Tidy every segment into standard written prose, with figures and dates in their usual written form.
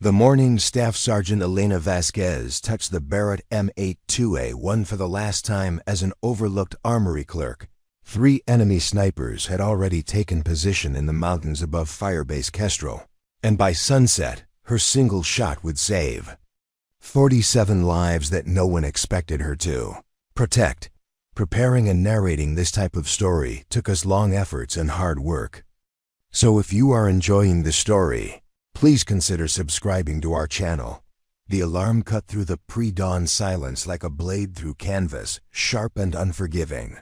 The morning Staff Sergeant Elena Vasquez touched the Barrett M82A1 for the last time as an overlooked Armory Clerk. 3 enemy snipers had already taken position in the mountains above Firebase Kestrel, and by sunset, her single shot would save 47 lives that no one expected her to protect. Preparing and narrating this type of story took us long efforts and hard work. So if you are enjoying the story, please consider subscribing to our channel. The alarm cut through the pre-dawn silence like a blade through canvas, sharp and unforgiving.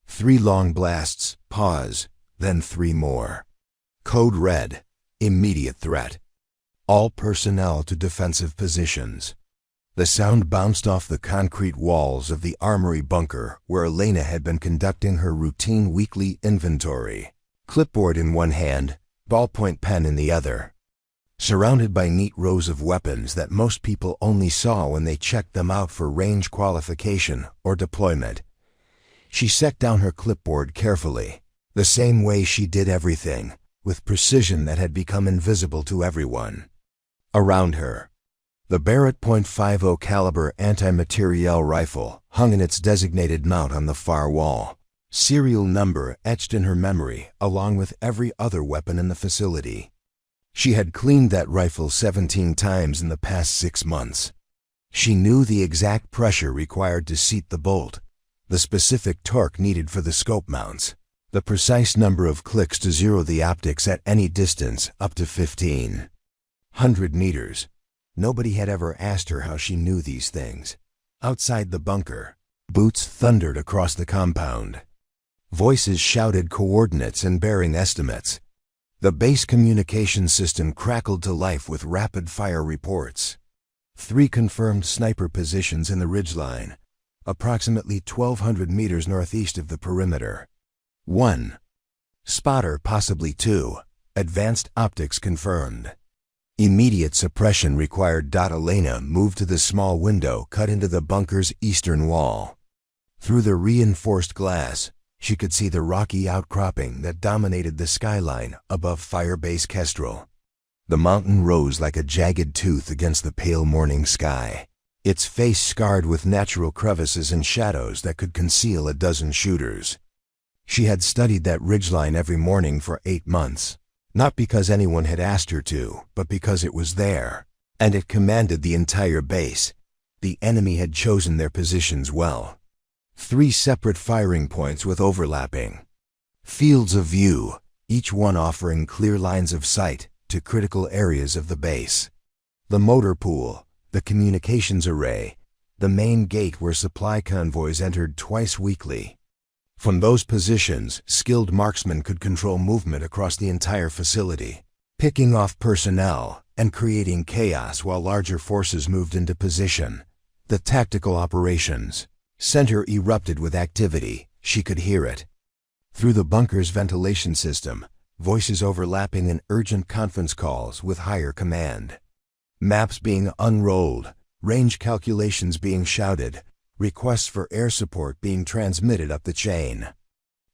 3 long blasts, pause, then 3 more. Code red, immediate threat. All personnel to defensive positions. The sound bounced off the concrete walls of the armory bunker where Elena had been conducting her routine weekly inventory. Clipboard in one hand, ballpoint pen in the other. Surrounded by neat rows of weapons that most people only saw when they checked them out for range qualification or deployment, she set down her clipboard carefully, the same way she did everything, with precision that had become invisible to everyone around her. The Barrett .50 caliber anti-materiel rifle hung in its designated mount on the far wall, serial number etched in her memory along with every other weapon in the facility. She had cleaned that rifle 17 times in the past 6 months. She knew the exact pressure required to seat the bolt, the specific torque needed for the scope mounts, the precise number of clicks to zero the optics at any distance up to 1,500 meters. Nobody had ever asked her how she knew these things. Outside the bunker, boots thundered across the compound. Voices shouted coordinates and bearing estimates. The base communication system crackled to life with rapid-fire reports. 3 confirmed sniper positions in the ridgeline, approximately 1,200 meters northeast of the perimeter. 1 spotter, possibly 2. Advanced optics confirmed. Immediate suppression required. Elena moved to the small window cut into the bunker's eastern wall. Through the reinforced glass, she could see the rocky outcropping that dominated the skyline above Firebase Kestrel. The mountain rose like a jagged tooth against the pale morning sky, its face scarred with natural crevices and shadows that could conceal a dozen shooters. She had studied that ridgeline every morning for 8 months. Not because anyone had asked her to, but because it was there, and it commanded the entire base. The enemy had chosen their positions well. 3 separate firing points with overlapping fields of view, each one offering clear lines of sight to critical areas of the base. The motor pool, the communications array, the main gate where supply convoys entered twice weekly. From those positions, skilled marksmen could control movement across the entire facility, picking off personnel and creating chaos while larger forces moved into position. The tactical operations center erupted with activity. She could hear it. Through the bunker's ventilation system, voices overlapping in urgent conference calls with higher command. Maps being unrolled, range calculations being shouted, requests for air support being transmitted up the chain.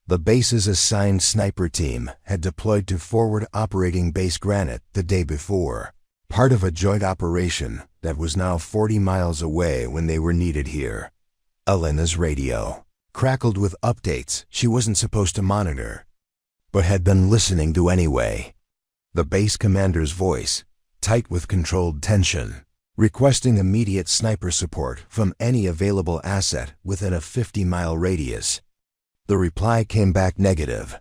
The base's assigned sniper team had deployed to forward operating Base Granite the day before, part of a joint operation that was now 40 miles away when they were needed here. Elena's radio crackled with updates she wasn't supposed to monitor, but had been listening to anyway. The base commander's voice, tight with controlled tension, requesting immediate sniper support from any available asset within a 50-mile radius. The reply came back negative.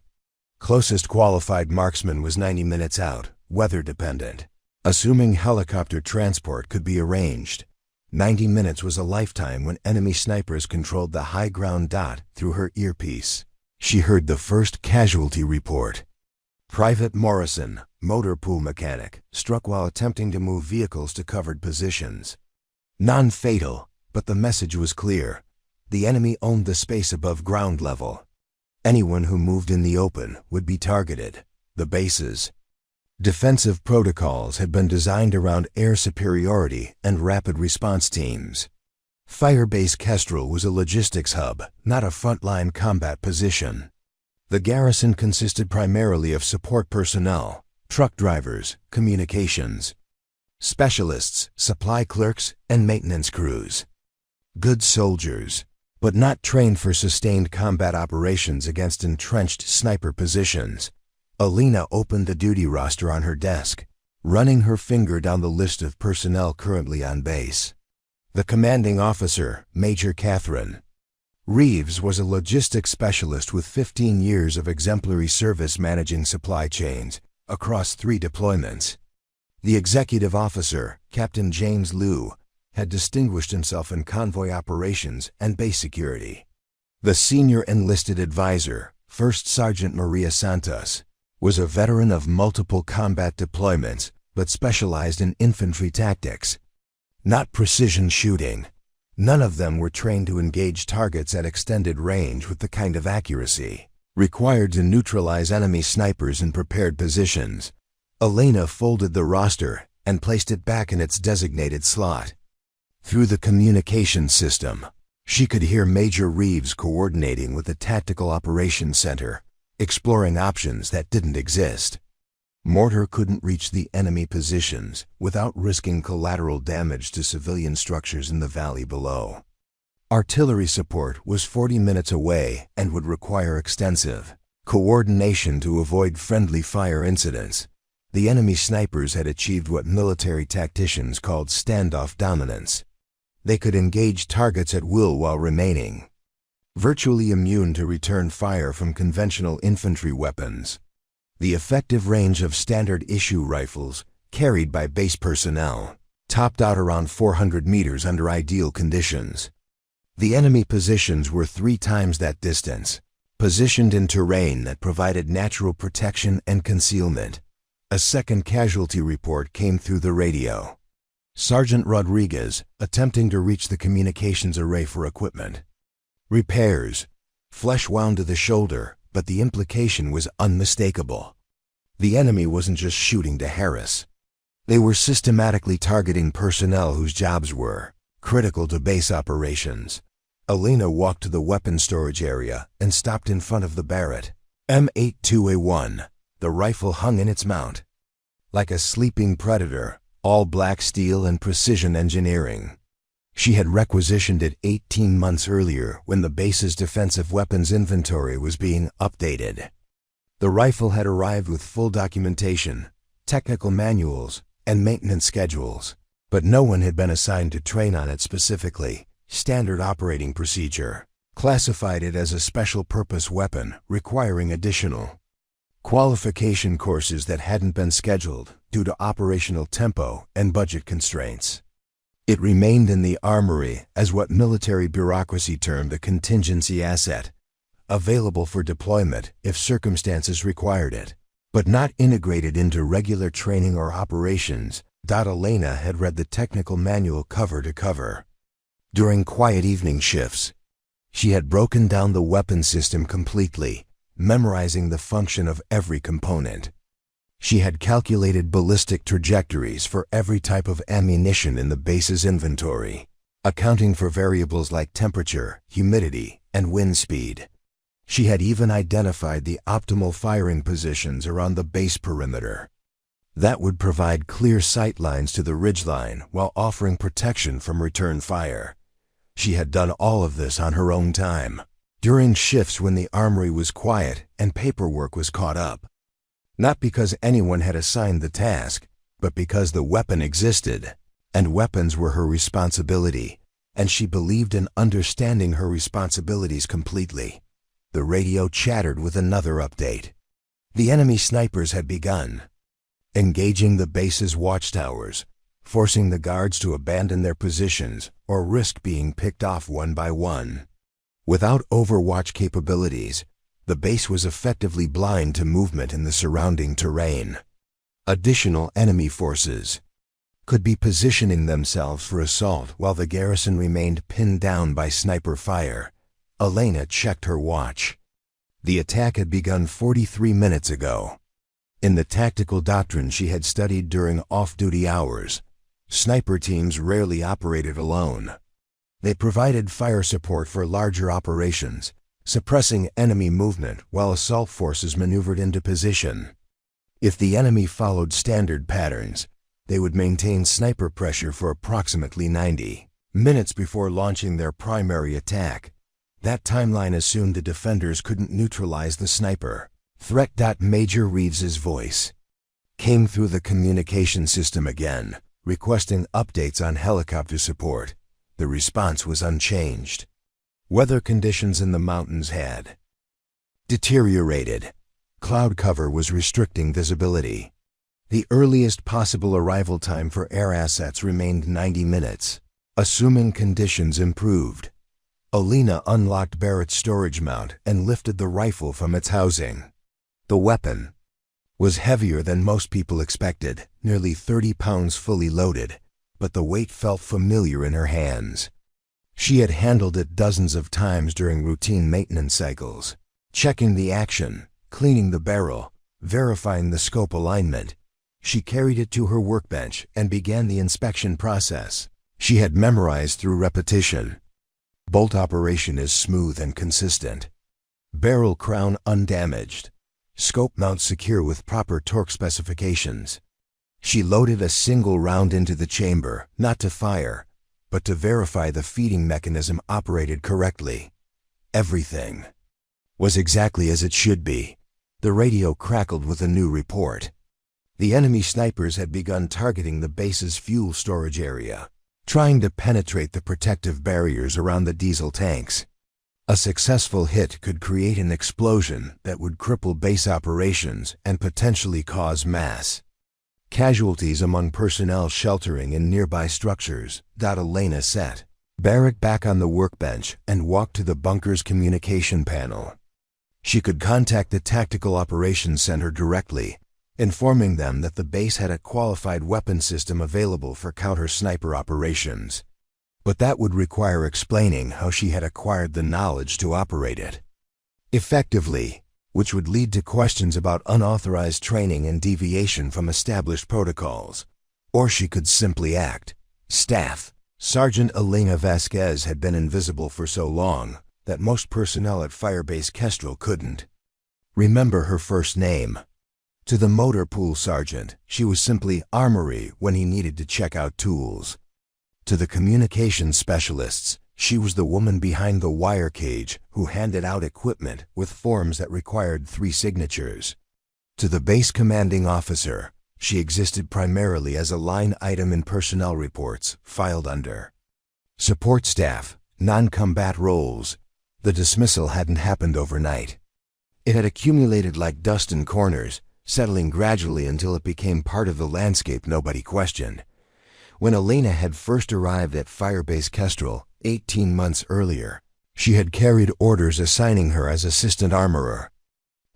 Closest qualified marksman was 90 minutes out, weather dependent. Assuming helicopter transport could be arranged, 90 minutes was a lifetime when enemy snipers controlled the high ground. Through her earpiece, she heard the first casualty report. Private Morrison, motor pool mechanic, struck while attempting to move vehicles to covered positions. Non-fatal, but the message was clear. The enemy owned the space above ground level. Anyone who moved in the open would be targeted. The base's defensive protocols had been designed around air superiority and rapid response teams. Firebase Kestrel was a logistics hub, not a frontline combat position. The garrison consisted primarily of support personnel, truck drivers, communications. specialists, supply clerks, and maintenance crews. Good soldiers, but not trained for sustained combat operations against entrenched sniper positions. Elena opened the duty roster on her desk, running her finger down the list of personnel currently on base. The commanding officer, Major Catherine Reeves, was a logistics specialist with 15 years of exemplary service managing supply chains across 3 deployments. The executive officer, Captain James Liu, had distinguished himself in convoy operations and base security. The senior enlisted advisor, First Sergeant Maria Santos, was a veteran of multiple combat deployments but specialized in infantry tactics, not precision shooting. None of them were trained to engage targets at extended range with the kind of accuracy required to neutralize enemy snipers in prepared positions. Elena folded the roster and placed it back in its designated slot. Through the communication system, she could hear Major Reeves coordinating with the Tactical Operations Center, exploring options that didn't exist. Mortar couldn't reach the enemy positions without risking collateral damage to civilian structures in the valley below. Artillery support was 40 minutes away and would require extensive coordination to avoid friendly fire incidents. The enemy snipers had achieved what military tacticians called standoff dominance. They could engage targets at will while remaining virtually immune to return fire from conventional infantry weapons. The effective range of standard issue rifles, carried by base personnel, topped out around 400 meters under ideal conditions. The enemy positions were 3 times that distance, positioned in terrain that provided natural protection and concealment. A second casualty report came through the radio. Sergeant Rodriguez, attempting to reach the communications array for equipment. Repairs. Flesh wound to the shoulder, but the implication was unmistakable. The enemy wasn't just shooting to harass. They were systematically targeting personnel whose jobs were critical to base operations. Elena walked to the weapons storage area and stopped in front of the Barrett M82A1. The rifle hung in its mount. Like a sleeping predator, all black steel and precision engineering. She had requisitioned it 18 months earlier when the base's defensive weapons inventory was being updated. The rifle had arrived with full documentation, technical manuals, and maintenance schedules, but no one had been assigned to train on it specifically. Standard operating procedure classified it as a special purpose weapon requiring additional qualification courses that hadn't been scheduled due to operational tempo and budget constraints. It remained in the armory as what military bureaucracy termed a contingency asset, available for deployment if circumstances required it, but not integrated into regular training or operations. Elena had read the technical manual cover to cover. During quiet evening shifts, she had broken down the weapon system completely, memorizing the function of every component. She had calculated ballistic trajectories for every type of ammunition in the base's inventory, accounting for variables like temperature, humidity, and wind speed. She had even identified the optimal firing positions around the base perimeter. That would provide clear sight lines to the ridgeline while offering protection from return fire. She had done all of this on her own time, during shifts when the armory was quiet and paperwork was caught up. Not because anyone had assigned the task, but because the weapon existed, and weapons were her responsibility, and she believed in understanding her responsibilities completely. The radio chattered with another update. The enemy snipers had begun engaging the base's watchtowers, forcing the guards to abandon their positions or risk being picked off one by one. Without overwatch capabilities, the base was effectively blind to movement in the surrounding terrain. Additional enemy forces could be positioning themselves for assault while the garrison remained pinned down by sniper fire. Elena checked her watch. The attack had begun 43 minutes ago. In the tactical doctrine she had studied during off-duty hours, sniper teams rarely operated alone. They provided fire support for larger operations, suppressing enemy movement while assault forces maneuvered into position. If the enemy followed standard patterns, They would maintain sniper pressure for approximately 90 minutes before launching their primary attack. That timeline assumed the defenders couldn't neutralize the sniper. Threat. Major Reeves's voice came through the communication system again, requesting updates on helicopter support. The response was unchanged. Weather conditions in the mountains had deteriorated. Cloud cover was restricting visibility. The earliest possible arrival time for air assets remained 90 minutes. Assuming conditions improved, Elena unlocked Barrett's storage mount and lifted the rifle from its housing. The weapon was heavier than most people expected, nearly 30 pounds fully loaded, but the weight felt familiar in her hands. She had handled it dozens of times during routine maintenance cycles, checking the action, cleaning the barrel, verifying the scope alignment. She carried it to her workbench and began the inspection process. She had memorized through repetition. Bolt operation is smooth and consistent. Barrel crown undamaged. Scope mount secure with proper torque specifications. She loaded a single round into the chamber, not to fire, but to verify the feeding mechanism operated correctly. Everything was exactly as it should be. The radio crackled with a new report. The enemy snipers had begun targeting the base's fuel storage area, trying to penetrate the protective barriers around the diesel tanks. A successful hit could create an explosion that would cripple base operations and potentially cause mass casualties among personnel sheltering in nearby structures. Elena sat Barrett back on the workbench and walked to the bunker's communication panel. She could contact the Tactical Operations Center directly, informing them that the base had a qualified weapon system available for counter-sniper operations. But that would require explaining how she had acquired the knowledge to operate it effectively, which would lead to questions about unauthorized training and deviation from established protocols. Or she could simply act. Staff. Sergeant Elena Vasquez had been invisible for so long that most personnel at Firebase Kestrel couldn't remember her first name. To the motor pool sergeant, she was simply Armory when he needed to check out tools. To the communications specialists, she was the woman behind the wire cage who handed out equipment with forms that required 3 signatures. To the base commanding officer, she existed primarily as a line item in personnel reports filed under support staff, non-combat roles. The dismissal hadn't happened overnight. It had accumulated like dust in corners, settling gradually until it became part of the landscape nobody questioned. When Elena had first arrived at Firebase Kestrel 18 months earlier, she had carried orders assigning her as assistant armorer,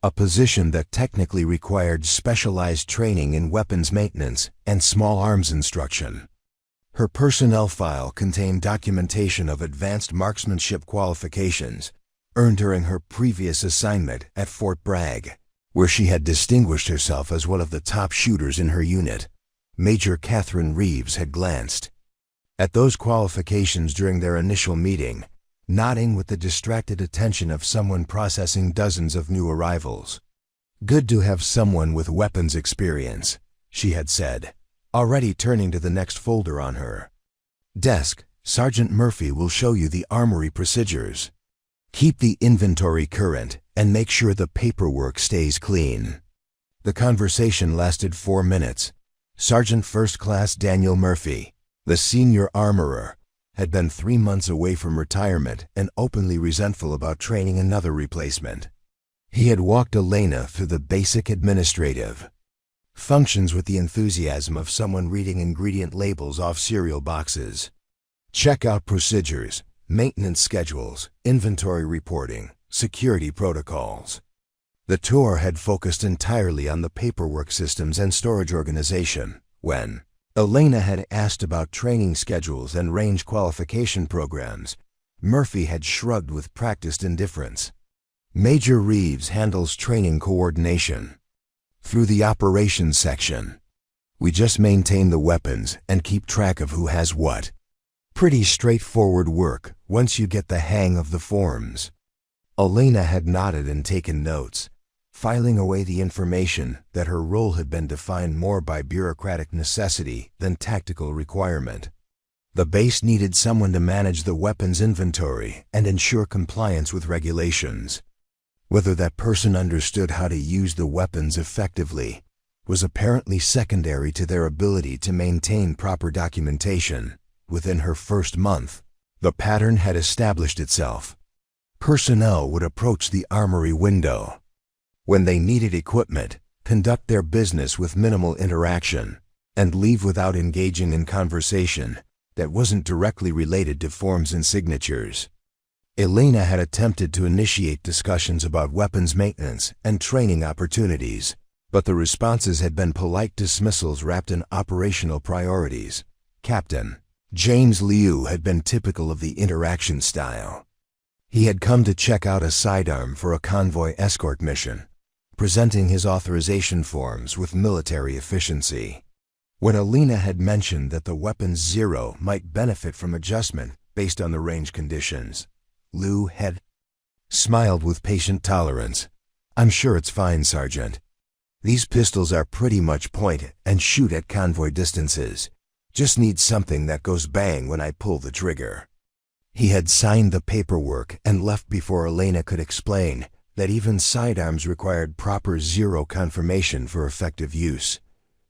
a position that technically required specialized training in weapons maintenance and small arms instruction. Her personnel file contained documentation of advanced marksmanship qualifications earned during her previous assignment at Fort Bragg, where she had distinguished herself as one of the top shooters in her unit. Major Catherine Reeves had glanced at those qualifications during their initial meeting, nodding with the distracted attention of someone processing dozens of new arrivals. "Good to have someone with weapons experience," she had said, already turning to the next folder on her desk. "Sergeant Murphy will show you the armory procedures. Keep the inventory current and make sure the paperwork stays clean." The conversation lasted 4 minutes. Sergeant First Class Daniel Murphy, the senior armorer, had been 3 months away from retirement and openly resentful about training another replacement. He had walked Elena through the basic administrative functions with the enthusiasm of someone reading ingredient labels off cereal boxes. Checkout procedures, maintenance schedules, inventory reporting, security protocols. The tour had focused entirely on the paperwork systems and storage organization. When Elena had asked about training schedules and range qualification programs, Murphy had shrugged with practiced indifference. "Major Reeves handles training coordination through the operations section. We just maintain the weapons and keep track of who has what. Pretty straightforward work once you get the hang of the forms." Elena had nodded and taken notes. filing away the information that her role had been defined more by bureaucratic necessity than tactical requirement. The base needed someone to manage the weapons inventory and ensure compliance with regulations. Whether that person understood how to use the weapons effectively was apparently secondary to their ability to maintain proper documentation. Within her first month, the pattern had established itself. Personnel would approach the armory window when they needed equipment, conduct their business with minimal interaction, and leave without engaging in conversation that wasn't directly related to forms and signatures. Elena had attempted to initiate discussions about weapons maintenance and training opportunities, but the responses had been polite dismissals wrapped in operational priorities. Captain James Liu had been typical of the interaction style. He had come to check out a sidearm for a convoy escort mission, presenting his authorization forms with military efficiency. When Elena had mentioned that the weapons Zero might benefit from adjustment based on the range conditions, Liu had smiled with patient tolerance. "I'm sure it's fine, Sergeant. These pistols are pretty much point and shoot at convoy distances. Just need something that goes bang when I pull the trigger." He had signed the paperwork and left before Elena could explain that even sidearms required proper Zero confirmation for effective use.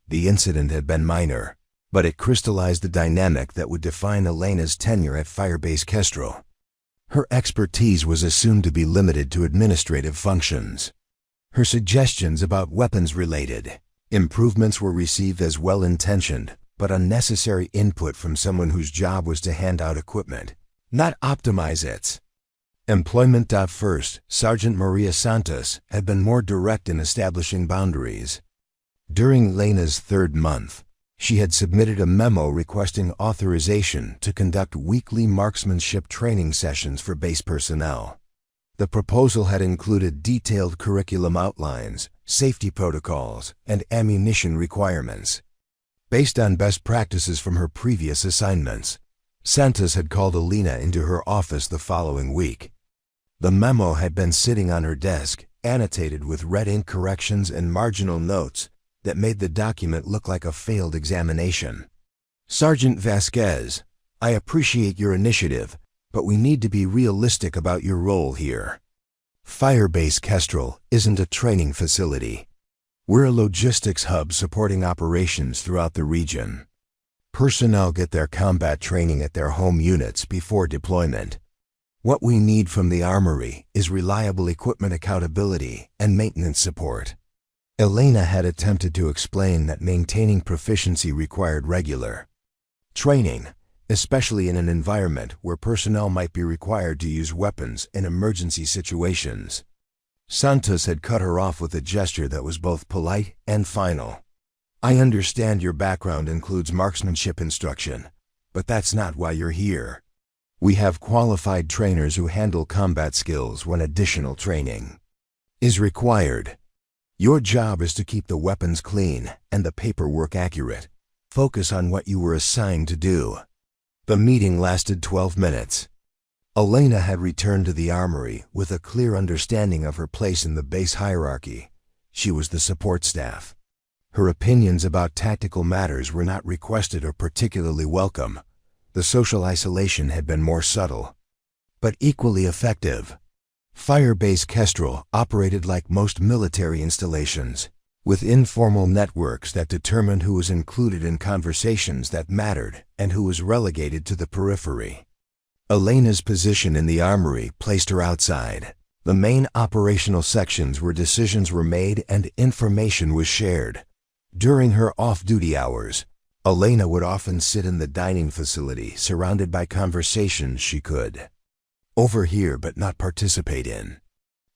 The incident had been minor, but it crystallized the dynamic that would define Elena's tenure at Firebase Kestrel. Her expertise was assumed to be limited to administrative functions. Her suggestions about weapons-related improvements were received as well-intentioned but unnecessary input from someone whose job was to hand out equipment, not optimize it. Employment. First, Sergeant Maria Santos had been more direct in establishing boundaries. During Elena's third month, she had submitted a memo requesting authorization to conduct weekly marksmanship training sessions for base personnel. The proposal had included detailed curriculum outlines, safety protocols, and ammunition requirements. Based on best practices from her previous assignments, Santos had called Elena into her office the following week. The memo had been sitting on her desk, annotated with red ink corrections and marginal notes that made the document look like a failed examination. "Sergeant Vasquez, I appreciate your initiative, but we need to be realistic about your role here. Firebase Kestrel isn't a training facility. We're a logistics hub supporting operations throughout the region. Personnel get their combat training at their home units before deployment. What we need from the armory is reliable equipment accountability and maintenance support." Elena had attempted to explain that maintaining proficiency required regular training, especially in an environment where personnel might be required to use weapons in emergency situations. Santos had cut her off with a gesture that was both polite and final. "I understand your background includes marksmanship instruction, but that's not why you're here. We have qualified trainers who handle combat skills when additional training is required. Your job is to keep the weapons clean and the paperwork accurate. Focus on what you were assigned to do." The meeting lasted 12 minutes. Elena had returned to the armory with a clear understanding of her place in the base hierarchy. She was the support staff. Her opinions about tactical matters were not requested or particularly welcome. The social isolation had been more subtle, but equally effective. Firebase Kestrel operated like most military installations, with informal networks that determined who was included in conversations that mattered and who was relegated to the periphery. Elena's position in the armory placed her outside the main operational sections where decisions were made and information was shared. During her off-duty hours, Elena would often sit in the dining facility surrounded by conversations she could overhear but not participate in.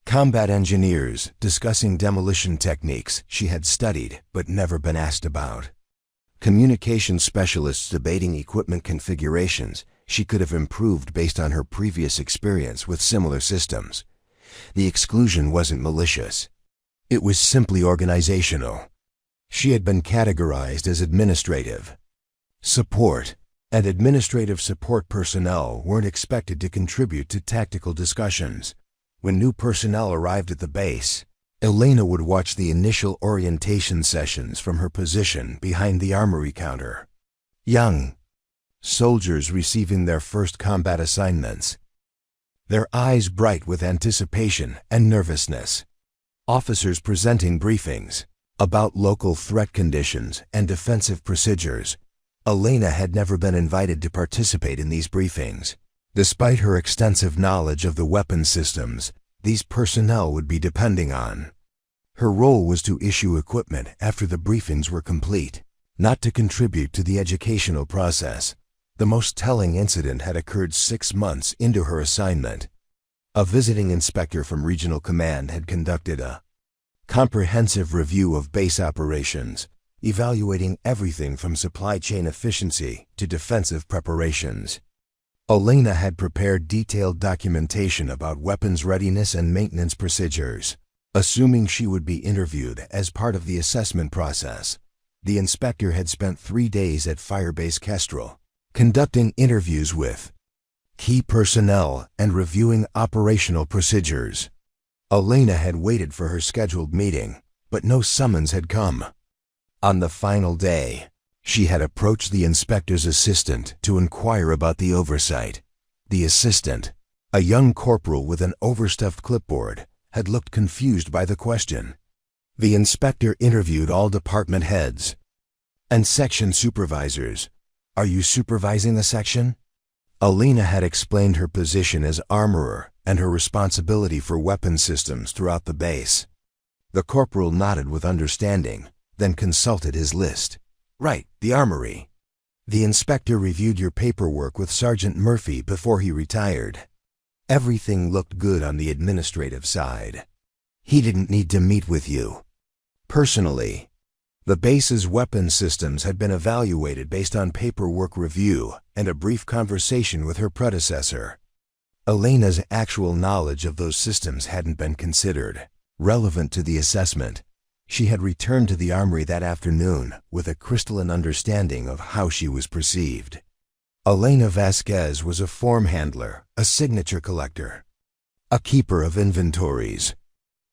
Combat engineers discussing demolition techniques she had studied but never been asked about. Communication specialists debating equipment configurations she could have improved based on her previous experience with similar systems. The exclusion wasn't malicious. It was simply organizational. She had been categorized as administrative support, and administrative support personnel weren't expected to contribute to tactical discussions. When new personnel arrived at the base, Elena would watch the initial orientation sessions from her position behind the armory counter. Young soldiers receiving their first combat assignments, their eyes bright with anticipation and nervousness. Officers presenting briefings about local threat conditions and defensive procedures. Elena had never been invited to participate in these briefings. Despite her extensive knowledge of the weapon systems these personnel would be depending on, her role was to issue equipment after the briefings were complete, not to contribute to the educational process. The most telling incident had occurred 6 months into her assignment. A visiting inspector from Regional Command had conducted a comprehensive review of base operations, evaluating everything from supply chain efficiency to defensive preparations. Elena had prepared detailed documentation about weapons readiness and maintenance procedures. Assuming she would be interviewed as part of the assessment process, the inspector had spent 3 days at Firebase Kestrel, conducting interviews with key personnel and reviewing operational procedures. Elena had waited for her scheduled meeting, but no summons had come. On the final day, she had approached the inspector's assistant to inquire about the oversight. The assistant, a young corporal with an overstuffed clipboard, had looked confused by the question. The inspector interviewed all department heads and section supervisors. "Are you supervising the section?" Elena had explained her position as armorer and her responsibility for weapon systems throughout the base. The corporal nodded with understanding, then consulted his list. "Right, the armory. The inspector reviewed your paperwork with Sergeant Murphy before he retired. Everything looked good on the administrative side. He didn't need to meet with you personally. The base's weapon systems had been evaluated based on paperwork review and a brief conversation with her predecessor. Elena's actual knowledge of those systems hadn't been considered relevant to the assessment. She had returned to the armory that afternoon with a crystalline understanding of how she was perceived. Elena Vasquez was a form handler, a signature collector, a keeper of inventories.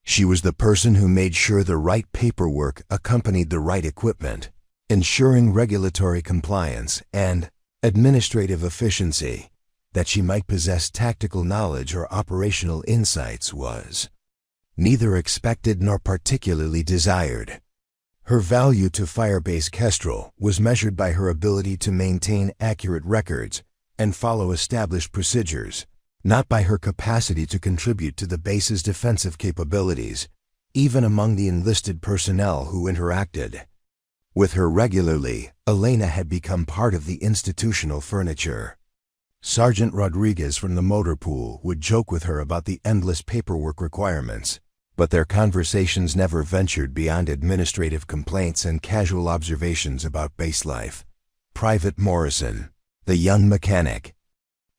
She was the person who made sure the right paperwork accompanied the right equipment, ensuring regulatory compliance and administrative efficiency. That she might possess tactical knowledge or operational insights was neither expected nor particularly desired. Her value to Firebase Kestrel was measured by her ability to maintain accurate records and follow established procedures, not by her capacity to contribute to the base's defensive capabilities, even among the enlisted personnel who interacted with her regularly. Elena had become part of the institutional furniture. Sergeant Rodriguez from the motor pool would joke with her about the endless paperwork requirements, but their conversations never ventured beyond administrative complaints and casual observations about base life. Private Morrison, the young mechanic,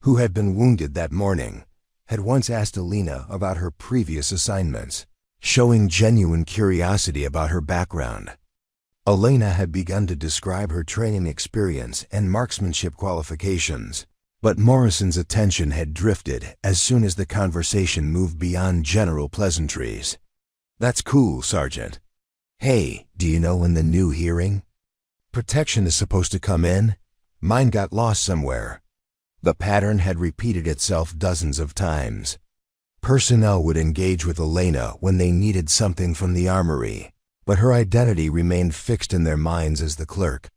who had been wounded that morning, had once asked Elena about her previous assignments, showing genuine curiosity about her background. Elena had begun to describe her training experience and marksmanship qualifications, but Morrison's attention had drifted as soon as the conversation moved beyond general pleasantries. "That's cool, Sergeant. Hey, do you know when the new hearing protection is supposed to come in? Mine got lost somewhere." The pattern had repeated itself dozens of times. Personnel would engage with Elena when they needed something from the armory, but her identity remained fixed in their minds as the clerk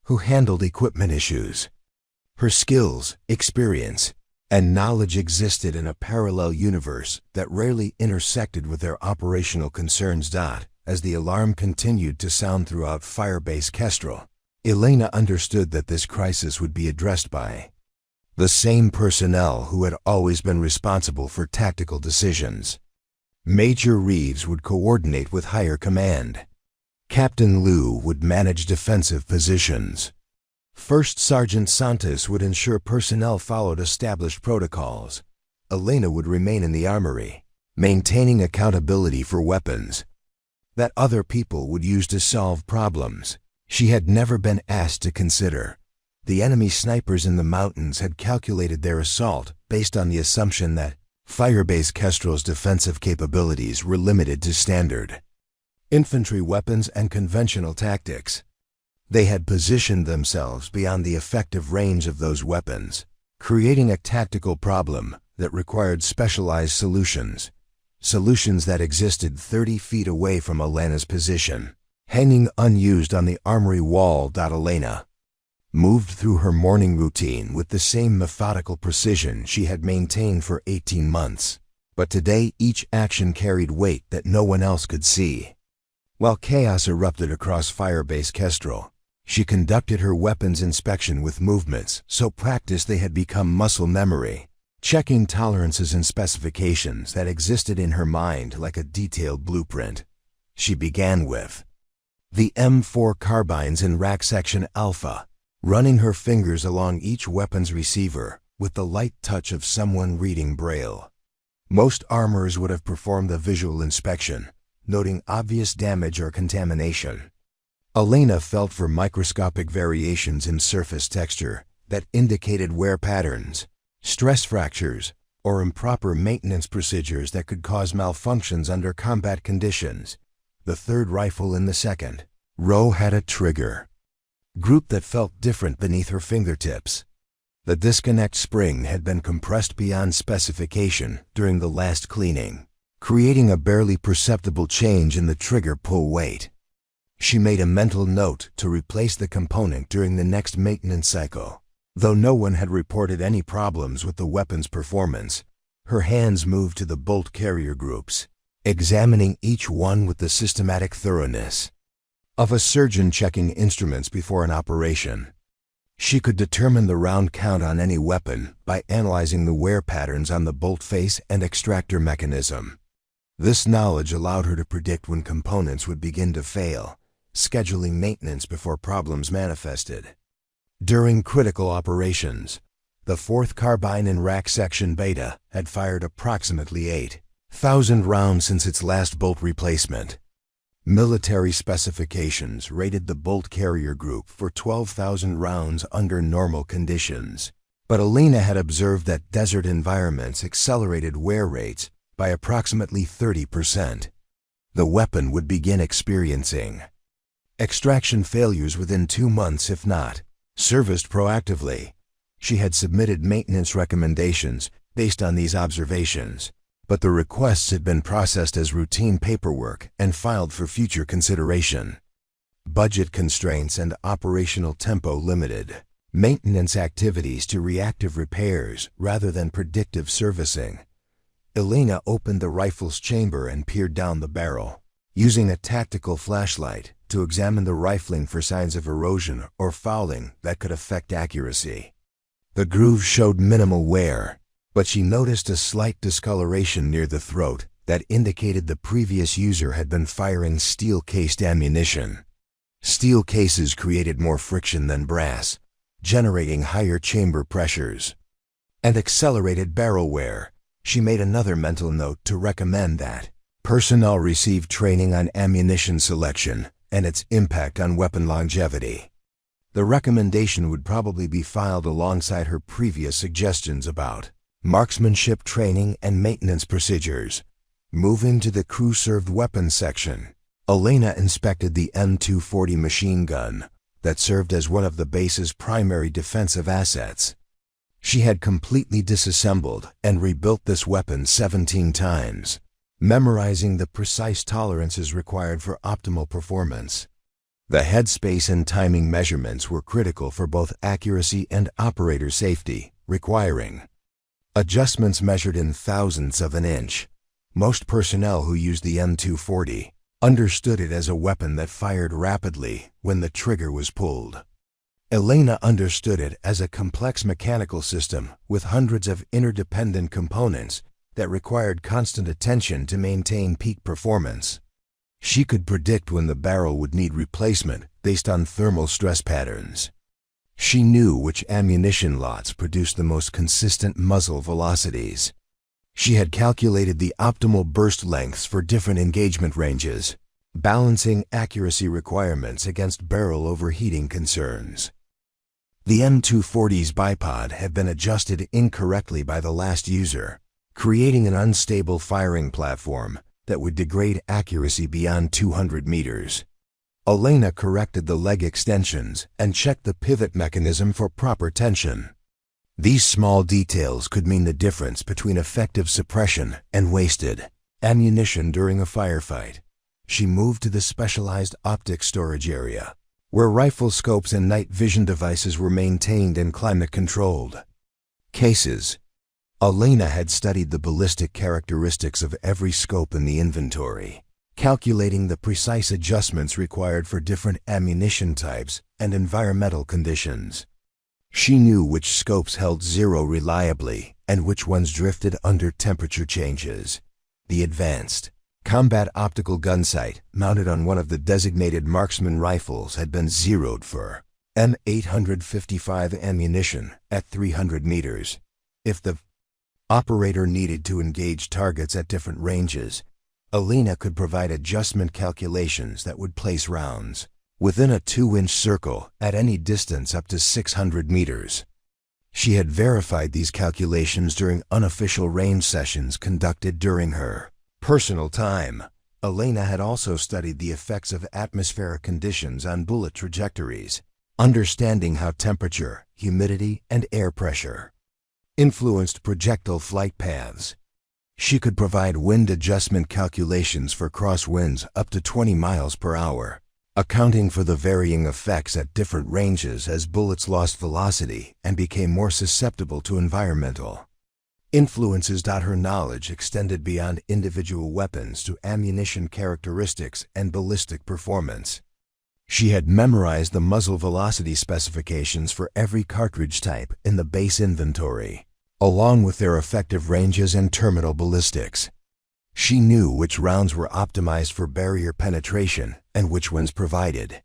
who handled equipment issues. Her skills, experience, and knowledge existed in a parallel universe that rarely intersected with their operational concerns. As the alarm continued to sound throughout Firebase Kestrel, Elena understood that this crisis would be addressed by the same personnel who had always been responsible for tactical decisions. Major Reeves would coordinate with higher command. Captain Liu would manage defensive positions. First Sergeant Santos would ensure personnel followed established protocols. Elena would remain in the armory, maintaining accountability for weapons that other people would use to solve problems she had never been asked to consider. The enemy snipers in the mountains had calculated their assault based on the assumption that Firebase Kestrel's defensive capabilities were limited to standard infantry weapons and conventional tactics. They had positioned themselves beyond the effective range of those weapons, creating a tactical problem that required specialized solutions that existed 30 feet away from Elena's position, hanging unused on the armory wall. Elena moved through her morning routine with the same methodical precision she had maintained for 18 months. But today each action carried weight that no one else could see. While chaos erupted across Firebase Kestrel, she conducted her weapons inspection with movements so practiced they had become muscle memory, checking tolerances and specifications that existed in her mind like a detailed blueprint. She began with the M4 carbines in rack section Alpha, running her fingers along each weapon's receiver with the light touch of someone reading Braille. Most armorers would have performed a visual inspection, noting obvious damage or contamination. Elena felt for microscopic variations in surface texture that indicated wear patterns, stress fractures, or improper maintenance procedures that could cause malfunctions under combat conditions. The third rifle in the second row had a trigger group that felt different beneath her fingertips. The disconnect spring had been compressed beyond specification during the last cleaning, creating a barely perceptible change in the trigger pull weight. She made a mental note to replace the component during the next maintenance cycle. Though no one had reported any problems with the weapon's performance, her hands moved to the bolt carrier groups, examining each one with the systematic thoroughness of a surgeon checking instruments before an operation. She could determine the round count on any weapon by analyzing the wear patterns on the bolt face and extractor mechanism. This knowledge allowed her to predict when components would begin to fail, scheduling maintenance before problems manifested. During critical operations, the 4th carbine in rack section Beta had fired approximately 8,000 rounds since its last bolt replacement. Military specifications rated the bolt carrier group for 12,000 rounds under normal conditions, but Elena had observed that desert environments accelerated wear rates by approximately 30%. The weapon would begin experiencing extraction failures within 2 months if not serviced proactively. She had submitted maintenance recommendations based on these observations, but the requests had been processed as routine paperwork and filed for future consideration. Budget constraints and operational tempo limited maintenance activities to reactive repairs rather than predictive servicing. Elena opened the rifle's chamber and peered down the barrel, using a tactical flashlight to examine the rifling for signs of erosion or fouling that could affect accuracy. The groove showed minimal wear, but she noticed a slight discoloration near the throat that indicated the previous user had been firing steel-cased ammunition. Steel cases created more friction than brass, generating higher chamber pressures and accelerated barrel wear. She made another mental note to recommend that personnel receive training on ammunition selection and its impact on weapon longevity. The recommendation would probably be filed alongside her previous suggestions about marksmanship training and maintenance procedures. Moving to the crew-served weapons section, Elena inspected the M240 machine gun that served as one of the base's primary defensive assets. She had completely disassembled and rebuilt this weapon 17 times, memorizing the precise tolerances required for optimal performance. The headspace and timing measurements were critical for both accuracy and operator safety, requiring adjustments measured in thousandths of an inch. Most personnel who used the M240 understood it as a weapon that fired rapidly when the trigger was pulled. Elena understood it as a complex mechanical system with hundreds of interdependent components that required constant attention to maintain peak performance. She could predict when the barrel would need replacement based on thermal stress patterns. She knew which ammunition lots produced the most consistent muzzle velocities. She had calculated the optimal burst lengths for different engagement ranges, balancing accuracy requirements against barrel overheating concerns. The M240's bipod had been adjusted incorrectly by the last user, creating an unstable firing platform that would degrade accuracy beyond 200 meters. Elena corrected the leg extensions and checked the pivot mechanism for proper tension. These small details could mean the difference between effective suppression and wasted ammunition during a firefight. She moved to the specialized optic storage area, where rifle scopes and night vision devices were maintained and climate-controlled. Cases. Elena had studied the ballistic characteristics of every scope in the inventory, calculating the precise adjustments required for different ammunition types and environmental conditions. She knew which scopes held zero reliably and which ones drifted under temperature changes. The advanced combat optical gun sight mounted on one of the designated marksman rifles had been zeroed for M855 ammunition at 300 meters. If the operator needed to engage targets at different ranges, Elena could provide adjustment calculations that would place rounds within a 2-inch circle at any distance up to 600 meters. She had verified these calculations during unofficial range sessions conducted during her personal time. Elena had also studied the effects of atmospheric conditions on bullet trajectories, understanding how temperature, humidity, and air pressure influenced projectile flight paths. She could provide wind adjustment calculations for crosswinds up to 20 miles per hour, accounting for the varying effects at different ranges as bullets lost velocity and became more susceptible to environmental influences. Her knowledge extended beyond individual weapons to ammunition characteristics and ballistic performance. She had memorized the muzzle velocity specifications for every cartridge type in the base inventory, along with their effective ranges and terminal ballistics. She knew which rounds were optimized for barrier penetration and which ones provided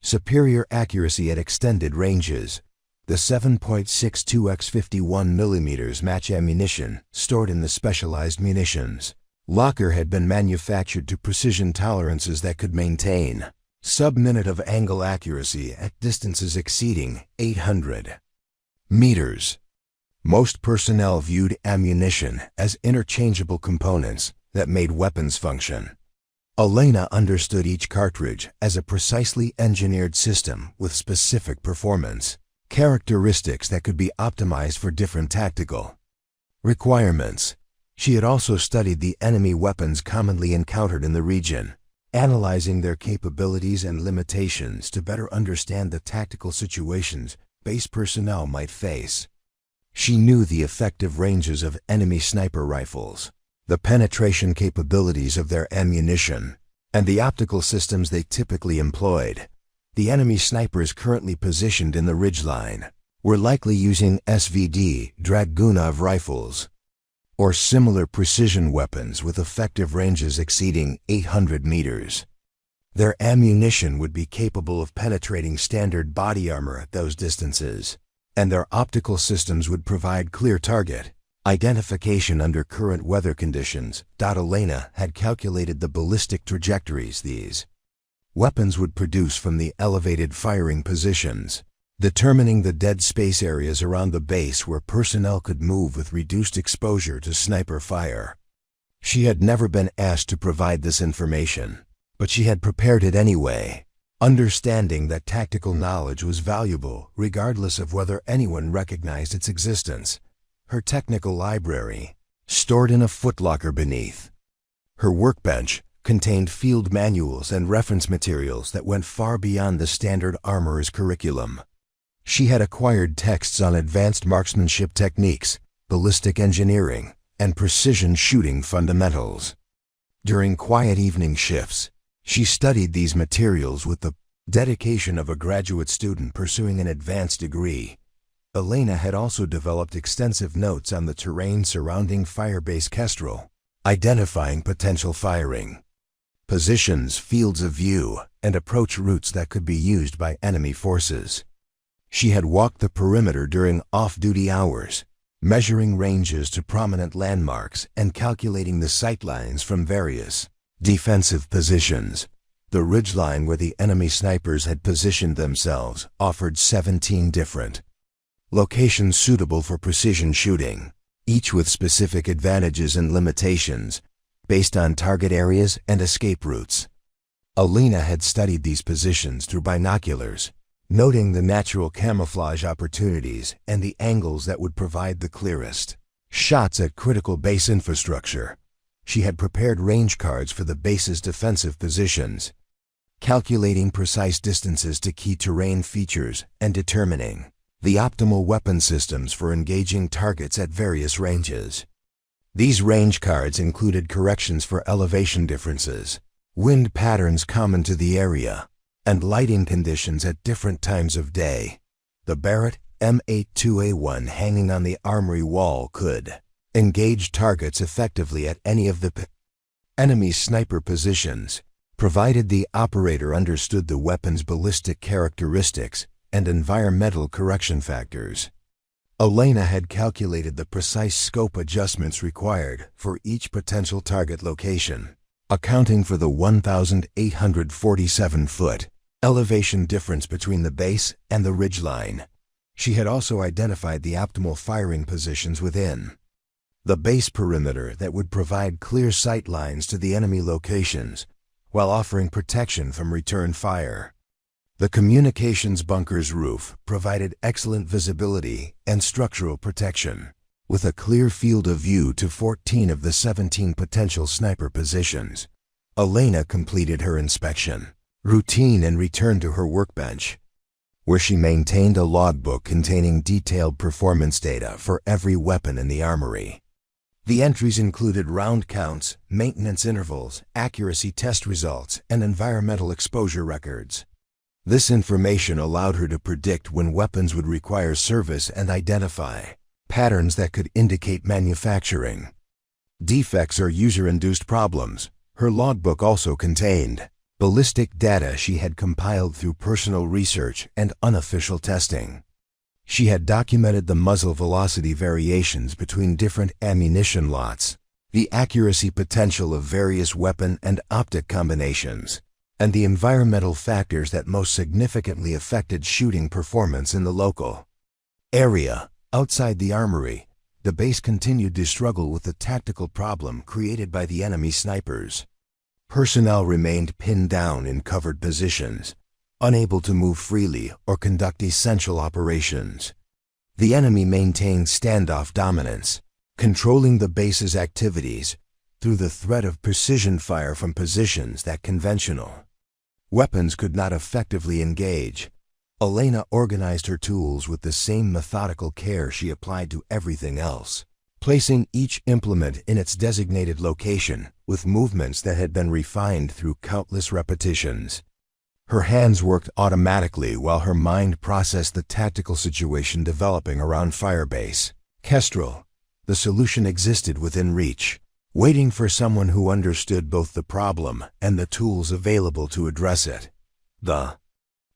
superior accuracy at extended ranges. The 7.62x 51 mm match ammunition stored in the specialized munitions locker had been manufactured to precision tolerances that could maintain sub-minute of angle accuracy at distances exceeding 800 meters. Most personnel viewed ammunition as interchangeable components that made weapons function. Elena understood each cartridge as a precisely engineered system with specific performance characteristics that could be optimized for different tactical requirements. She had also studied the enemy weapons commonly encountered in the region, analyzing their capabilities and limitations to better understand the tactical situations base personnel might face. She knew the effective ranges of enemy sniper rifles, the penetration capabilities of their ammunition, and the optical systems they typically employed. The enemy snipers currently positioned in the ridgeline were likely using SVD Dragunov rifles or similar precision weapons with effective ranges exceeding 800 meters. Their ammunition would be capable of penetrating standard body armor at those distances, and their optical systems would provide clear target identification under current weather conditions. Elena had calculated the ballistic trajectories these weapons would produce from the elevated firing positions, determining the dead space areas around the base where personnel could move with reduced exposure to sniper fire. She had never been asked to provide this information, but she had prepared it anyway, understanding that tactical knowledge was valuable regardless of whether anyone recognized its existence. Her technical library, stored in a footlocker beneath her workbench, contained field manuals and reference materials that went far beyond the standard armorer's curriculum. She had acquired texts on advanced marksmanship techniques, ballistic engineering, and precision shooting fundamentals. During quiet evening shifts, she studied these materials with the dedication of a graduate student pursuing an advanced degree. Elena had also developed extensive notes on the terrain surrounding Firebase Kestrel, identifying potential firing positions, fields of view, and approach routes that could be used by enemy forces. She had walked the perimeter during off-duty hours, measuring ranges to prominent landmarks and calculating the sightlines from various defensive positions. The ridgeline where the enemy snipers had positioned themselves offered 17 different locations suitable for precision shooting. each with specific advantages and limitations, based on target areas and escape routes. Elena had studied these positions through binoculars, noting the natural camouflage opportunities and the angles that would provide the clearest shots at critical base infrastructure. She had prepared range cards for the base's defensive positions, calculating precise distances to key terrain features and determining the optimal weapon systems for engaging targets at various ranges. These range cards included corrections for elevation differences, wind patterns common to the area, and lighting conditions at different times of day. The Barrett M82A1 hanging on the armory wall could engage targets effectively at any of the enemy sniper positions, provided the operator understood the weapon's ballistic characteristics and environmental correction factors. Elena had calculated the precise scope adjustments required for each potential target location, accounting for the 1,847-foot elevation difference between the base and the ridgeline. She had also identified the optimal firing positions within the base perimeter that would provide clear sight lines to the enemy locations, while offering protection from return fire. The communications bunker's roof provided excellent visibility and structural protection, with a clear field of view to 14 of the 17 potential sniper positions. Elena completed her inspection routine and returned to her workbench, where she maintained a logbook containing detailed performance data for every weapon in the armory. The entries included round counts, maintenance intervals, accuracy test results, and environmental exposure records. This information allowed her to predict when weapons would require service and identify patterns that could indicate manufacturing defects or user-induced problems. Her logbook also contained ballistic data she had compiled through personal research and unofficial testing. She had documented the muzzle velocity variations between different ammunition lots, the accuracy potential of various weapon and optic combinations, and the environmental factors that most significantly affected shooting performance in the local area. Outside the armory, the base continued to struggle with the tactical problem created by the enemy snipers. Personnel remained pinned down in covered positions, unable to move freely or conduct essential operations. The enemy maintained standoff dominance, controlling the base's activities through the threat of precision fire from positions that conventional weapons could not effectively engage. Elena organized her tools with the same methodical care she applied to everything else, placing each implement in its designated location with movements that had been refined through countless repetitions. Her hands worked automatically while her mind processed the tactical situation developing around Firebase Kestrel. The solution existed within reach, waiting for someone who understood both the problem and the tools available to address it. The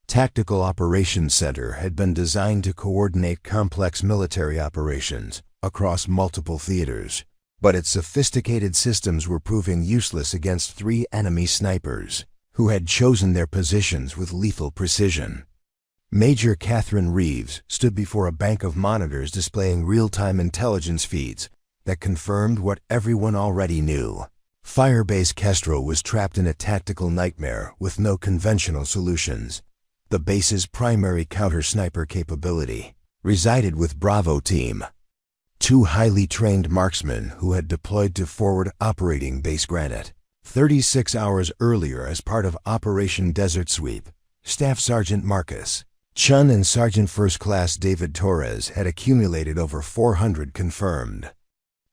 Tactical Operations Center had been designed to coordinate complex military operations across multiple theaters, but its sophisticated systems were proving useless against 3 enemy snipers who had chosen their positions with lethal precision. Major Catherine Reeves stood before a bank of monitors displaying real-time intelligence feeds that confirmed what everyone already knew. Firebase Kestrel was trapped in a tactical nightmare with no conventional solutions. The base's primary counter-sniper capability resided with Bravo Team, 2 highly trained marksmen who had deployed to forward operating Base Granite 36 hours earlier as part of Operation Desert Sweep. Staff Sergeant Marcus Chun and Sergeant First Class David Torres had accumulated over 400 confirmed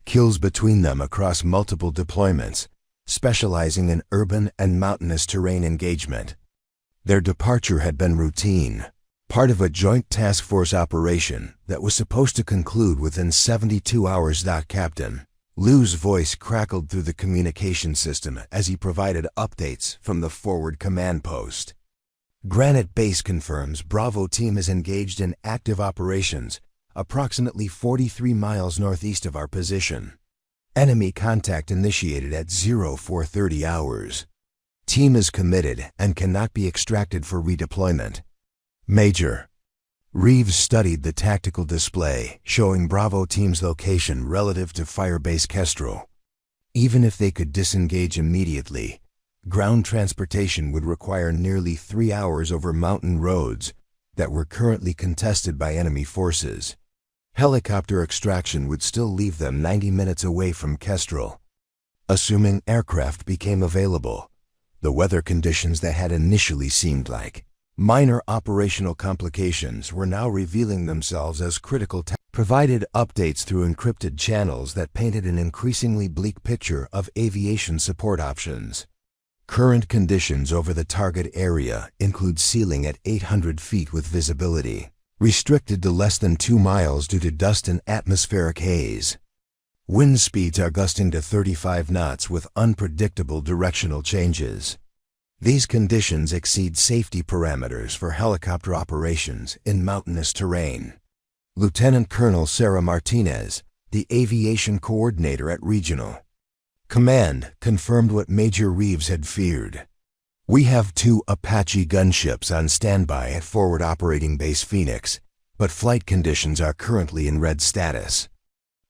kills between them across multiple deployments, specializing in urban and mountainous terrain engagement. Their departure had been routine, part of a joint task force operation that was supposed to conclude within 72 hours. Captain Lou's voice crackled through the communication system as he provided updates from the forward command post. Granite Base confirms Bravo Team is engaged in active operations approximately 43 miles northeast of our position. Enemy contact initiated at 0430 hours. Team is committed and cannot be extracted for redeployment. Major Reeves studied the tactical display, showing Bravo Team's location relative to Firebase Kestrel. Even if they could disengage immediately, ground transportation would require nearly 3 hours over mountain roads that were currently contested by enemy forces. Helicopter extraction would still leave them 90 minutes away from Kestrel. Assuming aircraft became available, the weather conditions that had initially seemed like minor operational complications were now revealing themselves as critical provided updates through encrypted channels that painted an increasingly bleak picture of aviation support options. Current conditions over the target area include ceiling at 800 feet with visibility, restricted to less than 2 miles due to dust and atmospheric haze. Wind speeds are gusting to 35 knots with unpredictable directional changes. These conditions exceed safety parameters for helicopter operations in mountainous terrain. Lieutenant Colonel Sarah Martinez, the aviation coordinator at Regional Command, confirmed what Major Reeves had feared. "We have 2 Apache gunships on standby at Forward Operating Base Phoenix, but flight conditions are currently in red status.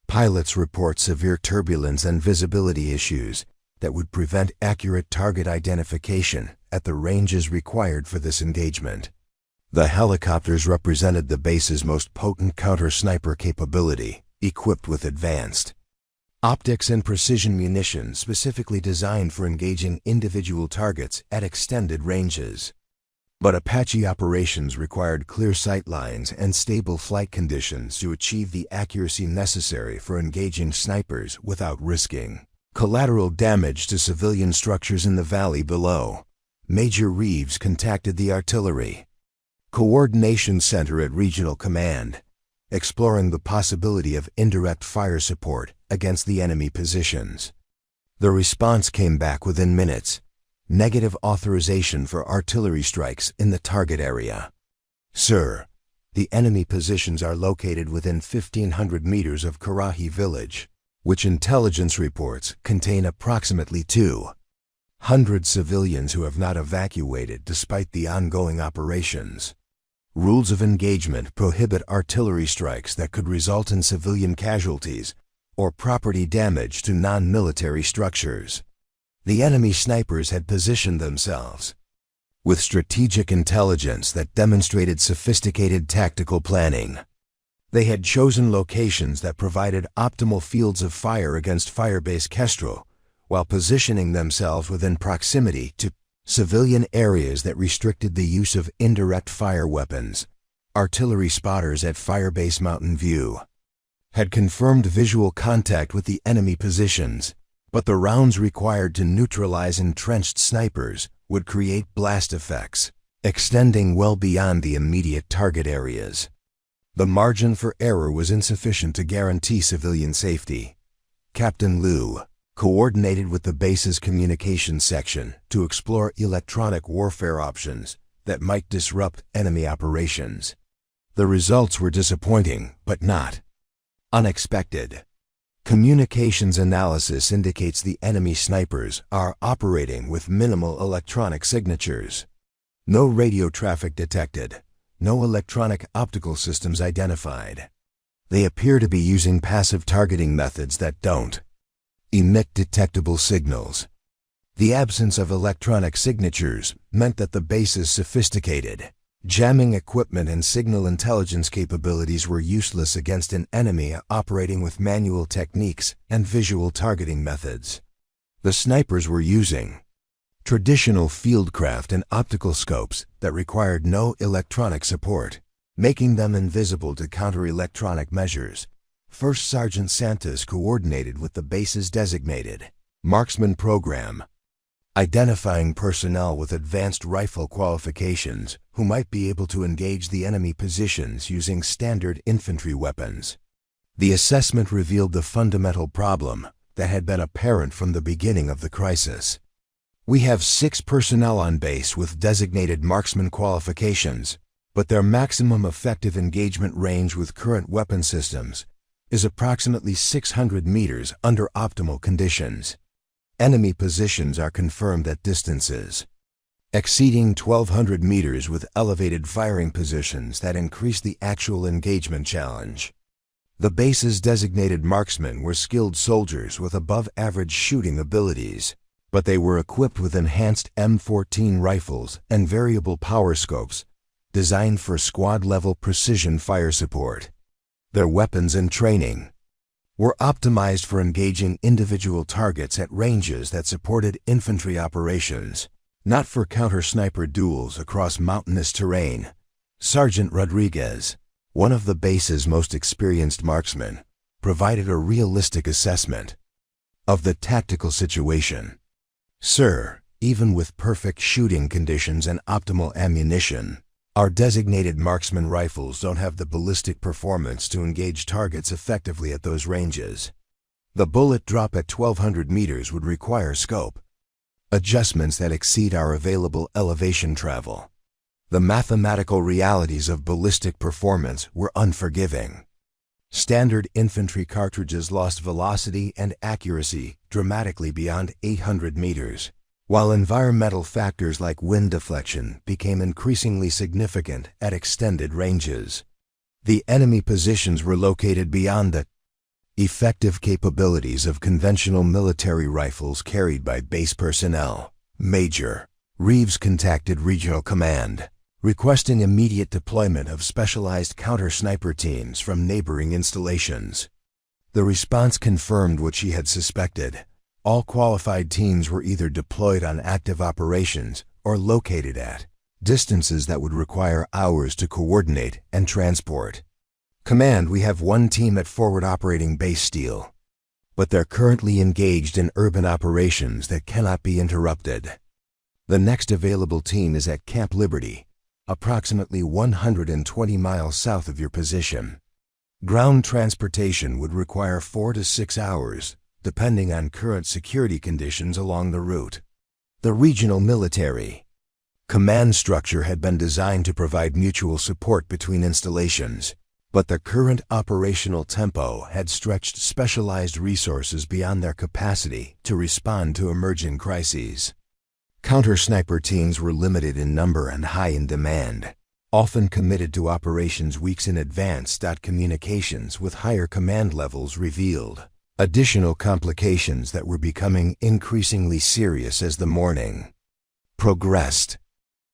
Pilots report severe turbulence and visibility issues that would prevent accurate target identification at the ranges required for this engagement." The helicopters represented the base's most potent counter-sniper capability, equipped with advanced optics and precision munitions specifically designed for engaging individual targets at extended ranges. But Apache operations required clear sight lines and stable flight conditions to achieve the accuracy necessary for engaging snipers without risking collateral damage to civilian structures in the valley below. Major Reeves contacted the Artillery Coordination Center at Regional Command, exploring the possibility of indirect fire support against the enemy positions. The response came back within minutes: negative authorization for artillery strikes in the target area. "Sir, the enemy positions are located within 1,500 meters of Karahi village, which intelligence reports contain approximately 200 civilians who have not evacuated despite the ongoing operations. Rules of engagement prohibit artillery strikes that could result in civilian casualties or property damage to non-military structures." The enemy snipers had positioned themselves with strategic intelligence that demonstrated sophisticated tactical planning. They had chosen locations that provided optimal fields of fire against Firebase Kestrel, while positioning themselves within proximity to civilian areas that restricted the use of indirect fire weapons. Artillery spotters at Firebase Mountain View had confirmed visual contact with the enemy positions, but the rounds required to neutralize entrenched snipers would create blast effects, extending well beyond the immediate target areas. The margin for error was insufficient to guarantee civilian safety. Captain Liu coordinated with the base's communications section to explore electronic warfare options that might disrupt enemy operations. The results were disappointing, but not unexpected. Communications analysis indicates the enemy snipers are operating with minimal electronic signatures. No radio traffic detected, no electronic optical systems identified. They appear to be using passive targeting methods that don't emit detectable signals. The absence of electronic signatures meant that the base's sophisticated jamming equipment and signal intelligence capabilities were useless against an enemy operating with manual techniques and visual targeting methods. The snipers were using traditional fieldcraft and optical scopes that required no electronic support, making them invisible to counter-electronic measures. First Sergeant Santos coordinated with the base's designated marksman program, identifying personnel with advanced rifle qualifications who might be able to engage the enemy positions using standard infantry weapons. The assessment revealed the fundamental problem that had been apparent from the beginning of the crisis. "We have 6 personnel on base with designated marksman qualifications, but their maximum effective engagement range with current weapon systems is approximately 600 meters under optimal conditions. Enemy positions are confirmed at distances exceeding 1,200 meters with elevated firing positions that increased the actual engagement challenge. The base's designated marksmen were skilled soldiers with above-average shooting abilities, but they were equipped with enhanced M14 rifles and variable power scopes designed for squad-level precision fire support. Their weapons and training were optimized for engaging individual targets at ranges that supported infantry operations, not for counter-sniper duels across mountainous terrain. Sergeant Rodriguez, one of the base's most experienced marksmen, provided a realistic assessment of the tactical situation. "Sir, even with perfect shooting conditions and optimal ammunition, our designated marksman rifles don't have the ballistic performance to engage targets effectively at those ranges. The bullet drop at 1,200 meters would require scope adjustments that exceed our available elevation travel. The mathematical realities of ballistic performance were unforgiving. Standard infantry cartridges lost velocity and accuracy dramatically beyond 800 meters, while environmental factors like wind deflection became increasingly significant at extended ranges. The enemy positions were located beyond the effective capabilities of conventional military rifles carried by base personnel. Major Reeves contacted Regional Command, requesting immediate deployment of specialized counter-sniper teams from neighboring installations. The response confirmed what she had suspected. All qualified teams were either deployed on active operations or located at distances that would require hours to coordinate and transport. "Command, we have one team at forward operating Base Steel, but they're currently engaged in urban operations that cannot be interrupted. The next available team is at Camp Liberty, approximately 120 miles south of your position. Ground transportation would require 4 to 6 hours, depending on current security conditions along the route." The regional military command structure had been designed to provide mutual support between installations, but the current operational tempo had stretched specialized resources beyond their capacity to respond to emerging crises. Counter-sniper teams were limited in number and high in demand, often committed to operations weeks in advance. Communications with higher command levels revealed additional complications that were becoming increasingly serious as the morning progressed.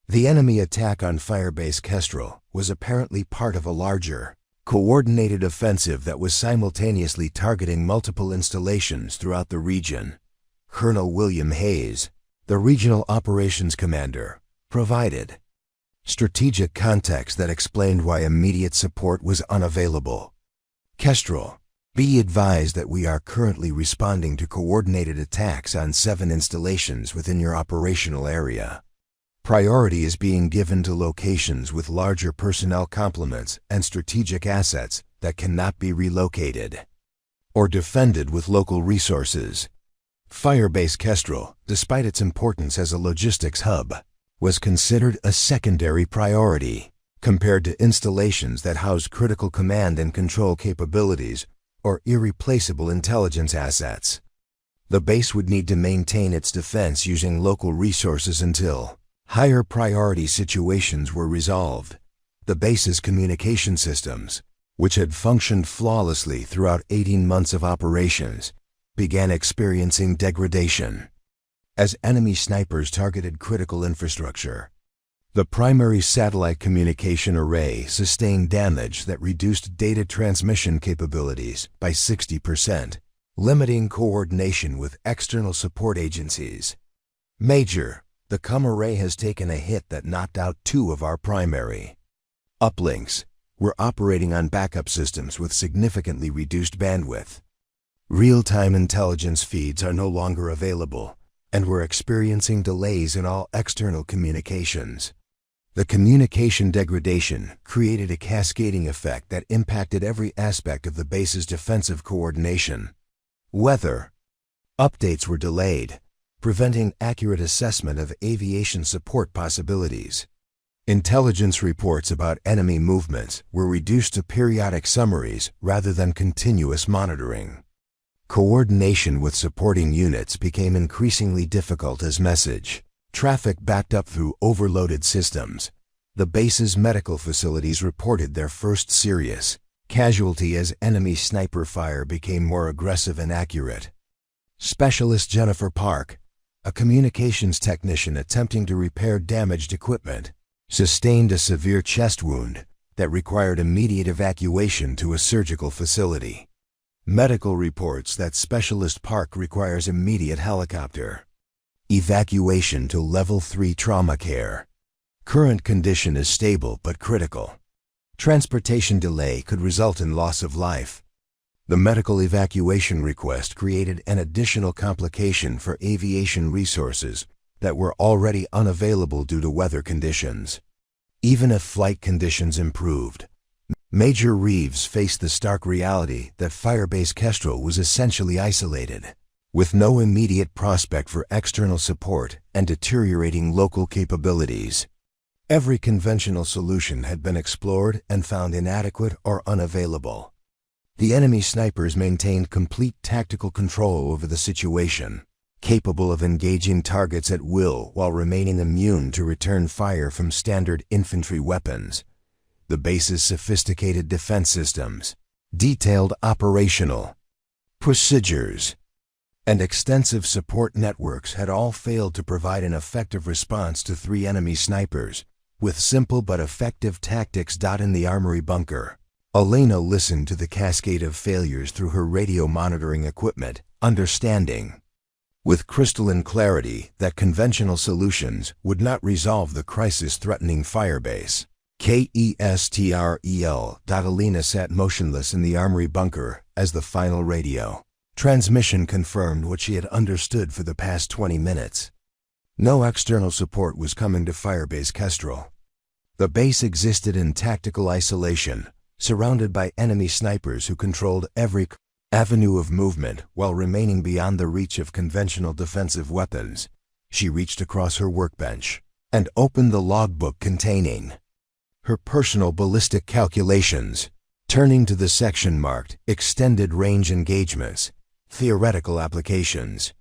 The enemy attack on Firebase Kestrel was apparently part of a larger, coordinated offensive that was simultaneously targeting multiple installations throughout the region. Colonel William Hayes, the regional operations commander, provided strategic context that explained why immediate support was unavailable. "Kestrel, be advised that we are currently responding to coordinated attacks on 7 installations within your operational area. Priority is being given to locations with larger personnel complements and strategic assets that cannot be relocated or defended with local resources." Firebase Kestrel, despite its importance as a logistics hub, was considered a secondary priority compared to installations that housed critical command and control capabilities or irreplaceable intelligence assets. The base would need to maintain its defense using local resources until higher priority situations were resolved. The base's communication systems, which had functioned flawlessly throughout 18 months of operations, began experiencing degradation as enemy snipers targeted critical infrastructure. The primary satellite communication array sustained damage that reduced data transmission capabilities by 60%, limiting coordination with external support agencies. "Major, the COM array has taken a hit that knocked out 2 of our primary uplinks. We're operating on backup systems with significantly reduced bandwidth. Real-time intelligence feeds are no longer available, and we're experiencing delays in all external communications." The communication degradation created a cascading effect that impacted every aspect of the base's defensive coordination. Weather updates were delayed, preventing accurate assessment of aviation support possibilities. Intelligence reports about enemy movements were reduced to periodic summaries rather than continuous monitoring. Coordination with supporting units became increasingly difficult as message Traffic backed up through overloaded systems. The base's medical facilities reported their first serious casualty as enemy sniper fire became more aggressive and accurate. Specialist Jennifer Park, a communications technician attempting to repair damaged equipment, sustained a severe chest wound that required immediate evacuation to a surgical facility. Medical reports that Specialist Park requires immediate helicopter evacuation to Level 3 trauma care. Current condition is stable but critical. Transportation delay could result in loss of life. The medical evacuation request created an additional complication for aviation resources that were already unavailable due to weather conditions. Even if flight conditions improved, Major Reeves faced the stark reality that Firebase Kestrel was essentially isolated, with no immediate prospect for external support and deteriorating local capabilities. Every conventional solution had been explored and found inadequate or unavailable. The enemy snipers maintained complete tactical control over the situation, capable of engaging targets at will while remaining immune to return fire from standard infantry weapons. The base's sophisticated defense systems, detailed operational procedures, and extensive support networks had all failed to provide an effective response to 3 enemy snipers, with simple but effective tactics. In the armory bunker, Elena listened to the cascade of failures through her radio monitoring equipment, understanding with crystalline clarity that conventional solutions would not resolve the crisis threatening Firebase Kestrel. Elena sat motionless in the armory bunker as the final radio transmission confirmed what she had understood for the past 20 minutes. No external support was coming to Firebase Kestrel. The base existed in tactical isolation, surrounded by enemy snipers who controlled every avenue of movement while remaining beyond the reach of conventional defensive weapons. She reached across her workbench and opened the logbook containing her personal ballistic calculations, turning to the section marked Extended Range Engagements, Theoretical Applications.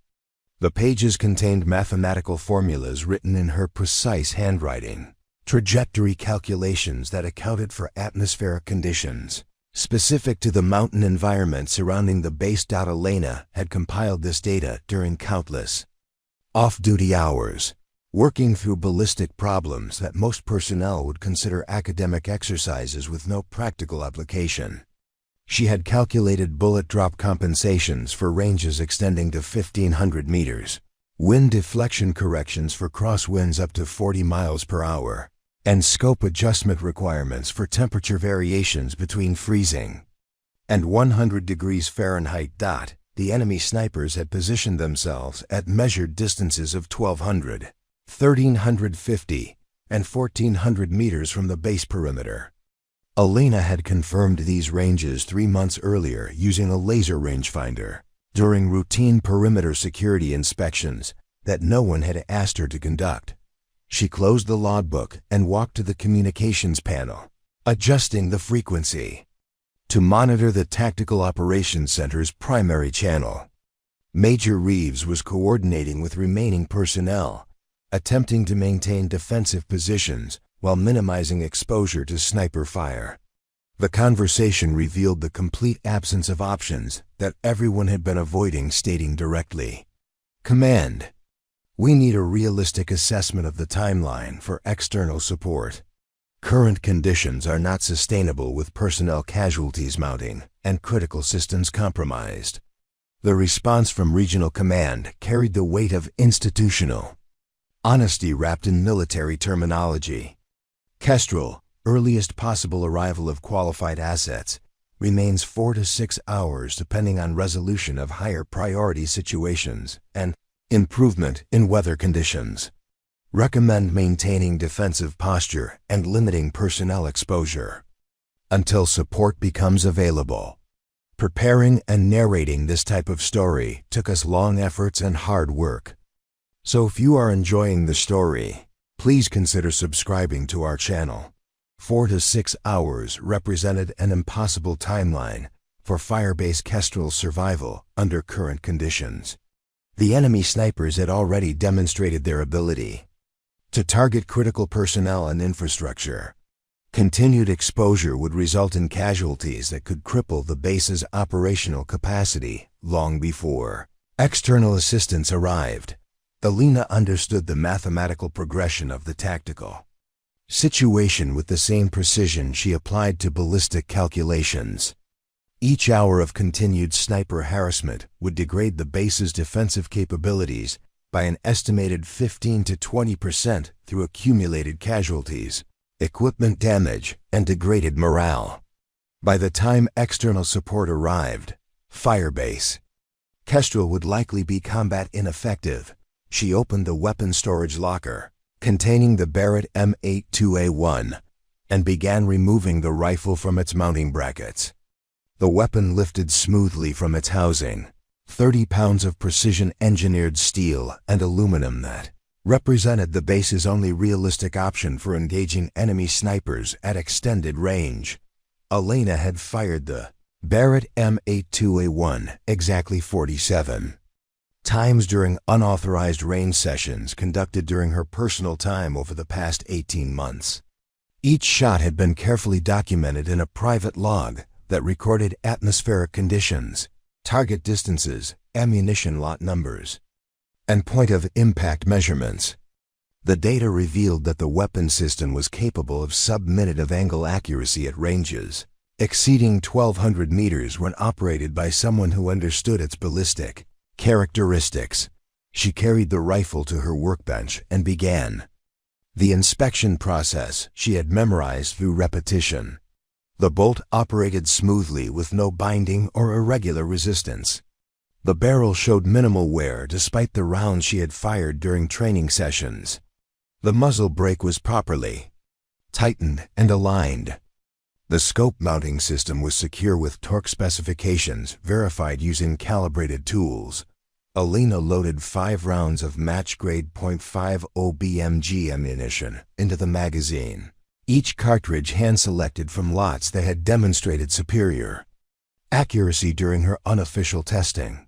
The pages contained mathematical formulas written in her precise handwriting, trajectory calculations that accounted for atmospheric conditions specific to the mountain environment surrounding the base. Elena had compiled this data during countless off-duty hours, working through ballistic problems that most personnel would consider academic exercises with no practical application. She had calculated bullet drop compensations for ranges extending to 1,500 meters, wind deflection corrections for crosswinds up to 40 miles per hour, and scope adjustment requirements for temperature variations between freezing and 100 degrees Fahrenheit. The enemy snipers had positioned themselves at measured distances of 1,200, 1,350, and 1,400 meters from the base perimeter. Elena had confirmed these ranges 3 months earlier using a laser rangefinder during routine perimeter security inspections that no one had asked her to conduct. She closed the logbook and walked to the communications panel, adjusting the frequency to monitor the Tactical Operations Center's primary channel. Major Reeves was coordinating with remaining personnel, attempting to maintain defensive positions while minimizing exposure to sniper fire. The conversation revealed the complete absence of options that everyone had been avoiding stating directly. Command, we need a realistic assessment of the timeline for external support. Current conditions are not sustainable with personnel casualties mounting and critical systems compromised. The response from Regional Command carried the weight of institutional honesty wrapped in military terminology. Kestrel, earliest possible arrival of qualified assets, remains 4 to 6 hours depending on resolution of higher priority situations and improvement in weather conditions. Recommend maintaining defensive posture and limiting personnel exposure until support becomes available. Preparing and narrating this type of story took us long efforts and hard work. So if you are enjoying the story, please consider subscribing to our channel. 4 to 6 hours represented an impossible timeline for Firebase Kestrel's survival under current conditions. The enemy snipers had already demonstrated their ability to target critical personnel and infrastructure. Continued exposure would result in casualties that could cripple the base's operational capacity long before external assistance arrived. Elena understood the mathematical progression of the tactical situation with the same precision she applied to ballistic calculations. Each hour of continued sniper harassment would degrade the base's defensive capabilities by an estimated 15 to 20% through accumulated casualties, equipment damage, and degraded morale. By the time external support arrived, Firebase Kestrel would likely be combat ineffective. She opened the weapon storage locker containing the Barrett M82A1 and began removing the rifle from its mounting brackets. The weapon lifted smoothly from its housing, 30 pounds of precision-engineered steel and aluminum that represented the base's only realistic option for engaging enemy snipers at extended range. Elena had fired the Barrett M82A1 exactly 47 times during unauthorized range sessions conducted during her personal time over the past 18 months. Each shot had been carefully documented in a private log that recorded atmospheric conditions, target distances, ammunition lot numbers, and point of impact measurements. The data revealed that the weapon system was capable of sub-minute of angle accuracy at ranges exceeding 1,200 meters when operated by someone who understood its ballistic characteristics. She carried the rifle to her workbench and began the inspection process she had memorized through repetition. The bolt operated smoothly with no binding or irregular resistance. The barrel showed minimal wear despite the rounds she had fired during training sessions. The muzzle brake was properly tightened and aligned. The scope mounting system was secure with torque specifications verified using calibrated tools. Elena loaded 5 rounds of match-grade .50 BMG ammunition into the magazine, each cartridge hand-selected from lots that had demonstrated superior accuracy during her unofficial testing.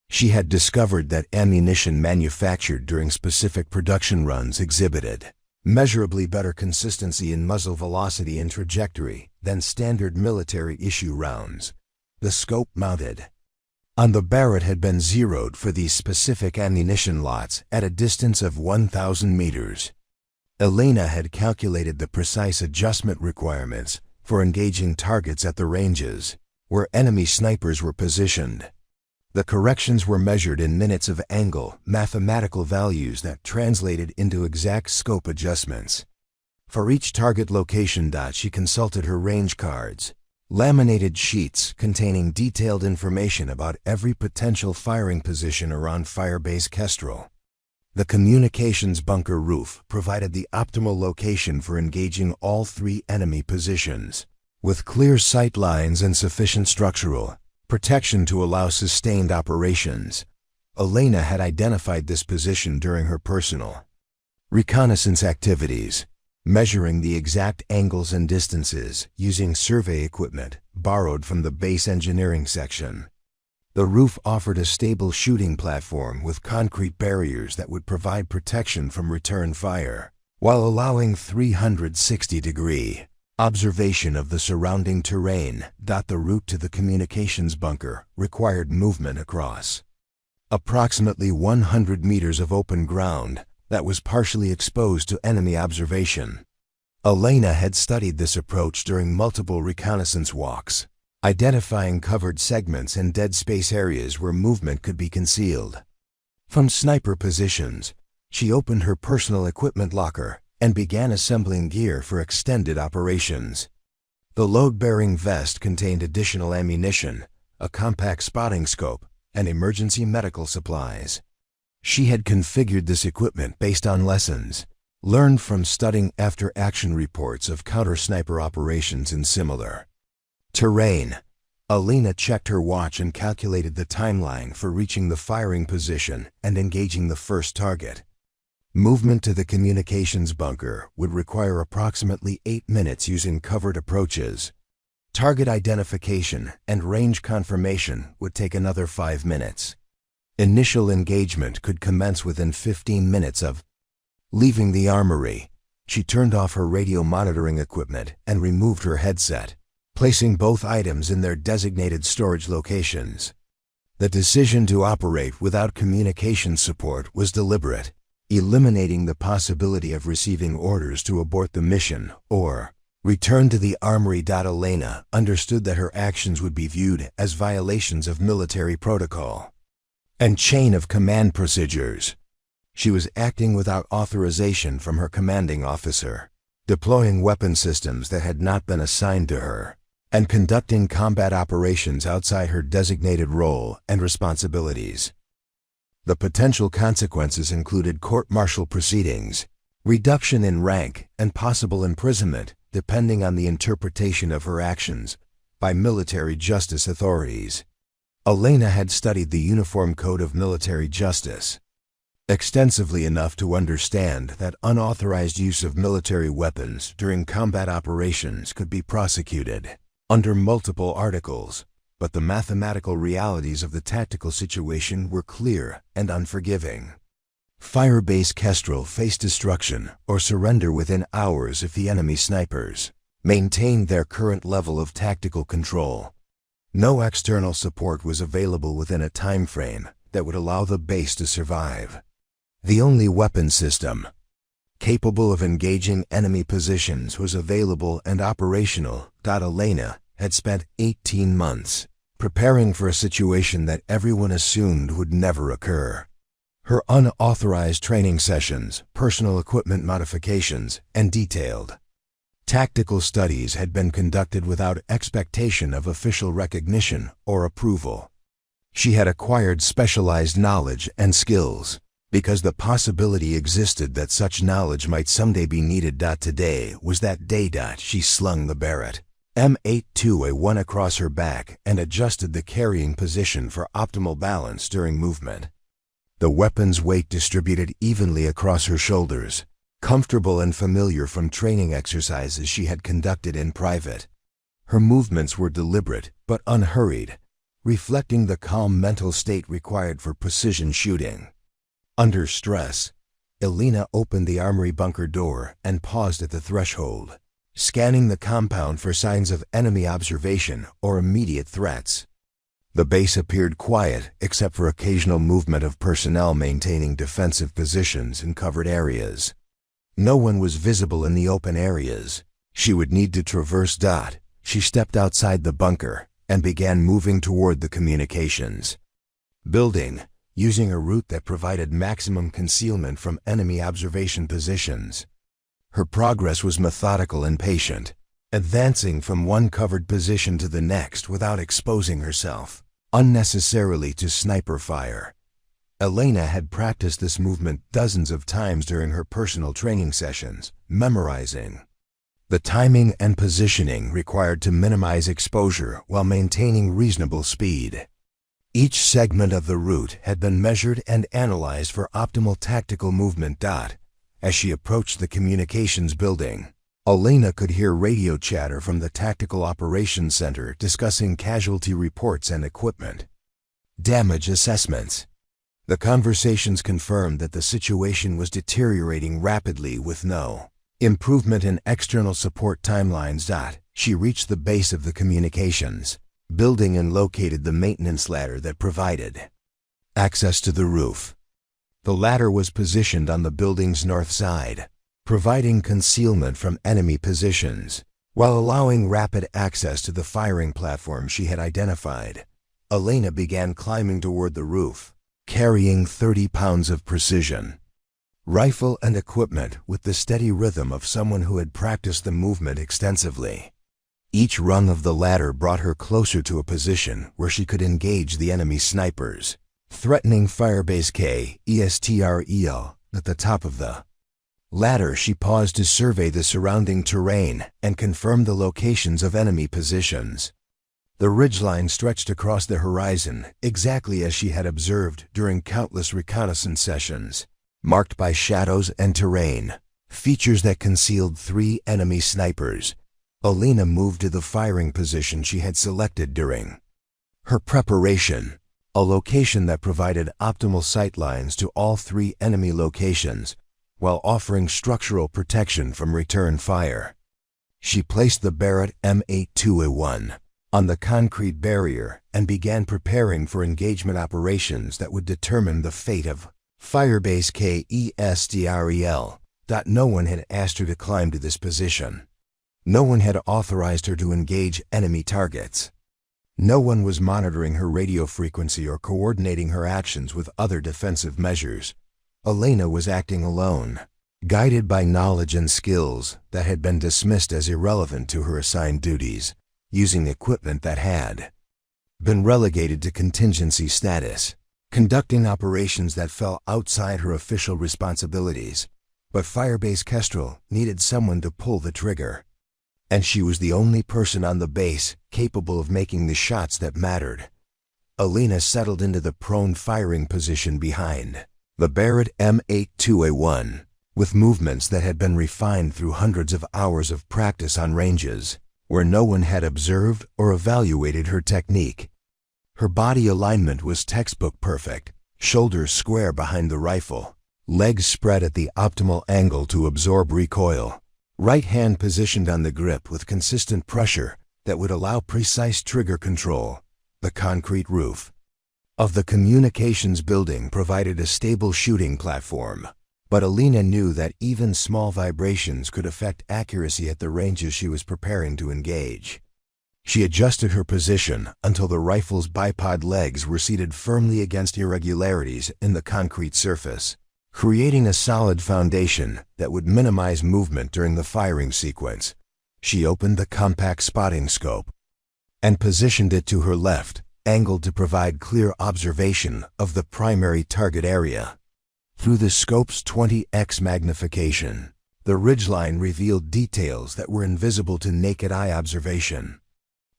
She had discovered that ammunition manufactured during specific production runs exhibited measurably better consistency in muzzle velocity and trajectory than standard military-issue rounds. The scope mounted on the Barrett had been zeroed for these specific ammunition lots at a distance of 1,000 meters. Elena had calculated the precise adjustment requirements for engaging targets at the ranges where enemy snipers were positioned. The corrections were measured in minutes of angle, mathematical values that translated into exact scope adjustments. For each target location dot, she consulted her range cards, laminated sheets containing detailed information about every potential firing position around Firebase Kestrel. The communications bunker roof provided the optimal location for engaging all 3 enemy positions, with clear sight lines and sufficient structural protection to allow sustained operations. Elena had identified this position during her personal reconnaissance activities, measuring the exact angles and distances using survey equipment borrowed from the base engineering section. The roof offered a stable shooting platform with concrete barriers that would provide protection from return fire, while allowing 360-degree observation of the surrounding terrain. The route to the communications bunker required movement across approximately 100 meters of open ground that was partially exposed to enemy observation. Elena had studied this approach during multiple reconnaissance walks, identifying covered segments and dead space areas where movement could be concealed. From sniper positions, she opened her personal equipment locker and began assembling gear for extended operations. The load-bearing vest contained additional ammunition, a compact spotting scope, and emergency medical supplies. She had configured this equipment based on lessons learned from studying after-action reports of counter-sniper operations in similar terrain. Elena checked her watch and calculated the timeline for reaching the firing position and engaging the first target. Movement to the communications bunker would require approximately 8 minutes using covered approaches. Target identification and range confirmation would take another 5 minutes. Initial engagement could commence within 15 minutes of leaving the armory. She turned off her radio monitoring equipment and removed her headset, placing both items in their designated storage locations. The decision to operate without communication support was deliberate, eliminating the possibility of receiving orders to abort the mission or return to the armory. Elena understood that her actions would be viewed as violations of military protocol and chain of command procedures. She was acting without authorization from her commanding officer, deploying weapon systems that had not been assigned to her, and conducting combat operations outside her designated role and responsibilities. The potential consequences included court-martial proceedings, reduction in rank, and possible imprisonment, depending on the interpretation of her actions by military justice authorities. Elena had studied the Uniform Code of Military Justice extensively enough to understand that unauthorized use of military weapons during combat operations could be prosecuted under multiple articles, but the mathematical realities of the tactical situation were clear and unforgiving. Firebase Kestrel faced destruction or surrender within hours if the enemy snipers maintained their current level of tactical control. No external support was available within a time frame that would allow the base to survive. The only weapon system capable of engaging enemy positions was available and operational. Elena had spent 18 months preparing for a situation that everyone assumed would never occur. Her unauthorized training sessions, personal equipment modifications, and detailed tactical studies had been conducted without expectation of official recognition or approval. She had acquired specialized knowledge and skills because the possibility existed that such knowledge might someday be needed. Today was that day. She slung the Barrett M82A1 across her back and adjusted the carrying position for optimal balance during movement. The weapon's weight distributed evenly across her shoulders, comfortable and familiar from training exercises she had conducted in private. Her movements were deliberate but unhurried, reflecting the calm mental state required for precision shooting. Under stress, Elena opened the armory bunker door and paused at the threshold, scanning the compound for signs of enemy observation or immediate threats. The base appeared quiet except for occasional movement of personnel maintaining defensive positions in covered areas. No one was visible in the open areas she would need to traverse. She stepped outside the bunker and began moving toward the communications building, using a route that provided maximum concealment from enemy observation positions. Her progress was methodical and patient, advancing from one covered position to the next without exposing herself unnecessarily to sniper fire. Elena had practiced this movement dozens of times during her personal training sessions, memorizing the timing and positioning required to minimize exposure while maintaining reasonable speed. Each segment of the route had been measured and analyzed for optimal tactical movement. As she approached the communications building, Elena could hear radio chatter from the Tactical Operations Center discussing casualty reports and equipment damage assessments. The conversations confirmed that the situation was deteriorating rapidly with no improvement in external support timelines. She reached the base of the communications building and located the maintenance ladder that provided access to the roof. The ladder was positioned on the building's north side, providing concealment from enemy positions, while allowing rapid access to the firing platform she had identified. Elena began climbing toward the roof, carrying 30 pounds of precision rifle and equipment with the steady rhythm of someone who had practiced the movement extensively. Each rung of the ladder brought her closer to a position where she could engage the enemy snipers, threatening Firebase Kestrel. At the top of the ladder, she paused to survey the surrounding terrain and confirm the locations of enemy positions. The ridgeline stretched across the horizon exactly as she had observed during countless reconnaissance sessions, marked by shadows and terrain, features that concealed 3 enemy snipers. Elena moved to the firing position she had selected during her preparation. a location that provided optimal sightlines to all 3 enemy locations while offering structural protection from return fire. She placed the Barrett M82A1 on the concrete barrier and began preparing for engagement operations that would determine the fate of Firebase Kestrel. No one had asked her to climb to this position. No one had authorized her to engage enemy targets. No one was monitoring her radio frequency or coordinating her actions with other defensive measures. Elena was acting alone, guided by knowledge and skills that had been dismissed as irrelevant to her assigned duties, using equipment that had been relegated to contingency status, conducting operations that fell outside her official responsibilities. But Firebase Kestrel needed someone to pull the trigger. And she was the only person on the base capable of making the shots that mattered. Elena settled into the prone firing position behind the Barrett M82A1, with movements that had been refined through hundreds of hours of practice on ranges where no one had observed or evaluated her technique. Her body alignment was textbook perfect, shoulders square behind the rifle, legs spread at the optimal angle to absorb recoil, right hand positioned on the grip with consistent pressure that would allow precise trigger control. The concrete roof of the communications building provided a stable shooting platform, but Elena knew that even small vibrations could affect accuracy at the ranges she was preparing to engage. She adjusted her position until the rifle's bipod legs were seated firmly against irregularities in the concrete surface, creating a solid foundation that would minimize movement during the firing sequence. She opened the compact spotting scope and positioned it to her left, angled to provide clear observation of the primary target area. Through the scope's 20x magnification, the ridgeline revealed details that were invisible to naked eye observation.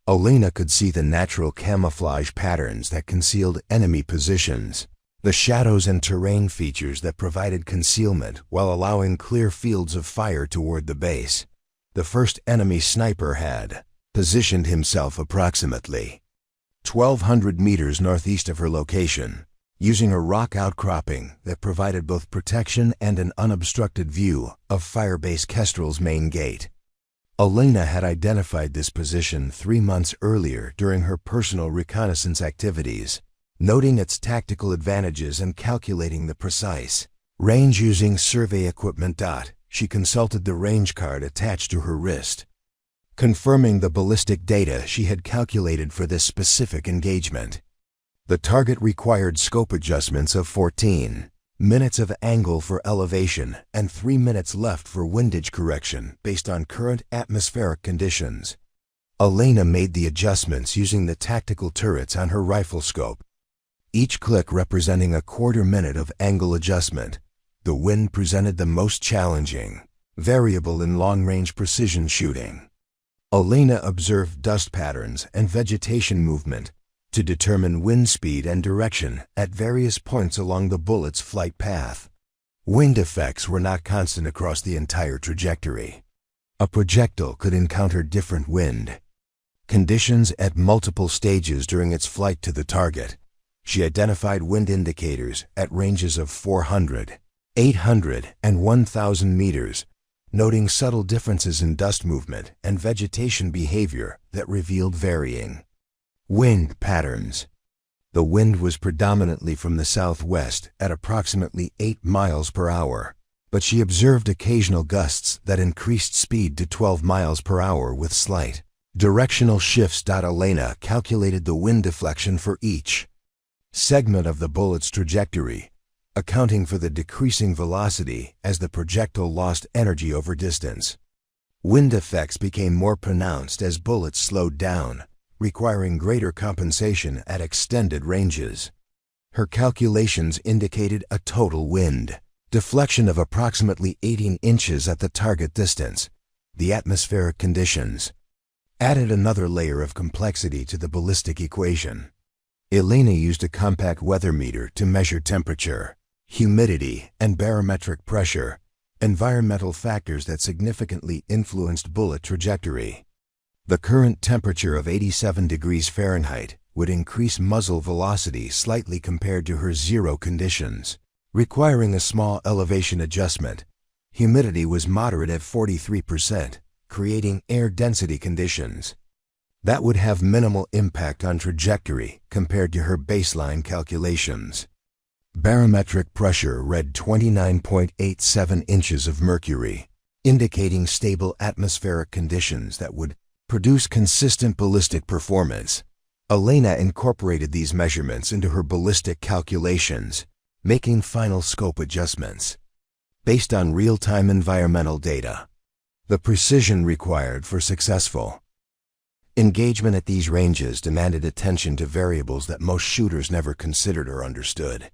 Elena could see the natural camouflage patterns that concealed enemy positions, the shadows and terrain features that provided concealment while allowing clear fields of fire toward the base. The first enemy sniper had positioned himself approximately 1,200 meters northeast of her location, using a rock outcropping that provided both protection and an unobstructed view of Firebase Kestrel's main gate. Elena had identified this position 3 months earlier during her personal reconnaissance activities, noting its tactical advantages and calculating the precise range using survey equipment. She consulted the range card attached to her wrist, confirming the ballistic data she had calculated for this specific engagement. The target required scope adjustments of 14 minutes of angle for elevation and 3 minutes left for windage correction based on current atmospheric conditions. Elena made the adjustments using the tactical turrets on her rifle scope, each click representing a quarter minute of angle adjustment. The wind presented the most challenging variable in long-range precision shooting. Elena observed dust patterns and vegetation movement to determine wind speed and direction at various points along the bullet's flight path. Wind effects were not constant across the entire trajectory. A projectile could encounter different wind conditions at multiple stages during its flight to the target. She identified wind indicators at ranges of 400, 800, and 1,000 meters, noting subtle differences in dust movement and vegetation behavior that revealed varying wind patterns. The wind was predominantly from the southwest at approximately 8 miles per hour, but she observed occasional gusts that increased speed to 12 miles per hour with slight directional shifts. Elena calculated the wind deflection for each segment of the bullet's trajectory, accounting for the decreasing velocity as the projectile lost energy over distance. Wind effects became more pronounced as bullets slowed down, requiring greater compensation at extended ranges. Her calculations indicated a total wind deflection of approximately 18 inches at the target distance. The atmospheric conditions added another layer of complexity to the ballistic equation. Elena used a compact weather meter to measure temperature, humidity, and barometric pressure, environmental factors that significantly influenced bullet trajectory. The current temperature of 87 degrees Fahrenheit would increase muzzle velocity slightly compared to her zero conditions, requiring a small elevation adjustment. Humidity was moderate at 43%, creating air density conditions that would have minimal impact on trajectory compared to her baseline calculations. Barometric pressure read 29.87 inches of mercury, indicating stable atmospheric conditions that would produce consistent ballistic performance. Elena incorporated these measurements into her ballistic calculations, making final scope adjustments based on real-time environmental data. The precision required for successful engagement at these ranges demanded attention to variables that most shooters never considered or understood.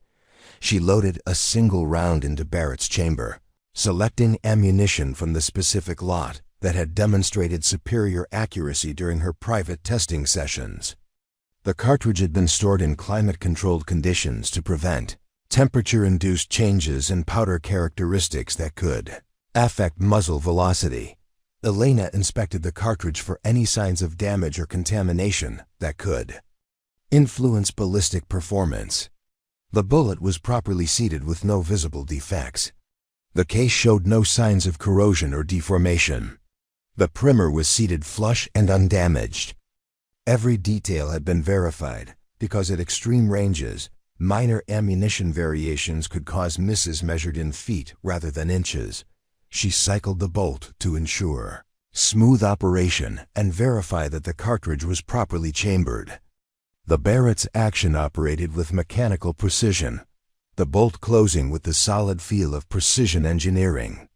She loaded a single round into Barrett's chamber, selecting ammunition from the specific lot that had demonstrated superior accuracy during her private testing sessions. The cartridge had been stored in climate-controlled conditions to prevent temperature-induced changes in powder characteristics that could affect muzzle velocity. Elena inspected the cartridge for any signs of damage or contamination that could influence ballistic performance. The bullet was properly seated with no visible defects. The case showed no signs of corrosion or deformation. The primer was seated flush and undamaged. Every detail had been verified, because at extreme ranges, minor ammunition variations could cause misses measured in feet rather than inches. She cycled the bolt to ensure smooth operation and verify that the cartridge was properly chambered. The Barrett's action operated with mechanical precision, the bolt closing with the solid feel of precision engineering.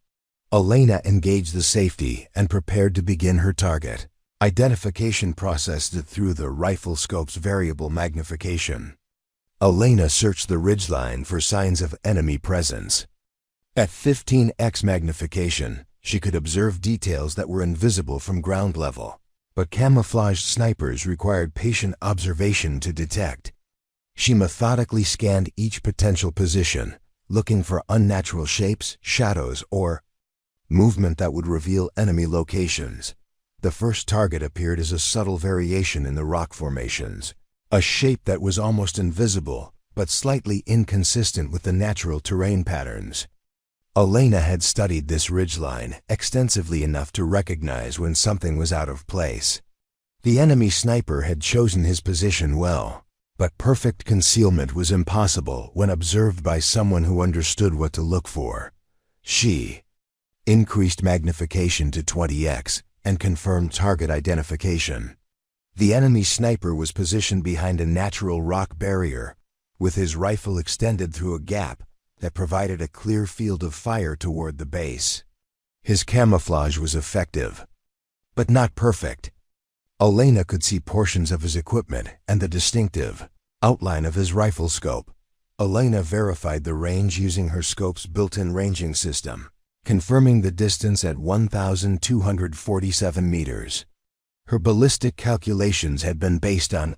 Elena engaged the safety and prepared to begin her target identification process through the rifle scope's variable magnification. Elena searched the ridgeline for signs of enemy presence. At 15x magnification, she could observe details that were invisible from ground level, but camouflaged snipers required patient observation to detect. She methodically scanned each potential position, looking for unnatural shapes, shadows, or movement that would reveal enemy locations. The first target appeared as a subtle variation in the rock formations, a shape that was almost invisible, but slightly inconsistent with the natural terrain patterns. Elena had studied this ridgeline extensively enough to recognize when something was out of place. The enemy sniper had chosen his position well, but perfect concealment was impossible when observed by someone who understood what to look for. She increased magnification to 20x and confirmed target identification. The enemy sniper was positioned behind a natural rock barrier, with his rifle extended through a gap that provided a clear field of fire toward the base. His camouflage was effective, but not perfect. Elena could see portions of his equipment and the distinctive outline of his rifle scope. Elena verified the range using her scope's built-in ranging system, confirming the distance at 1,247 meters. Her ballistic calculations had been based on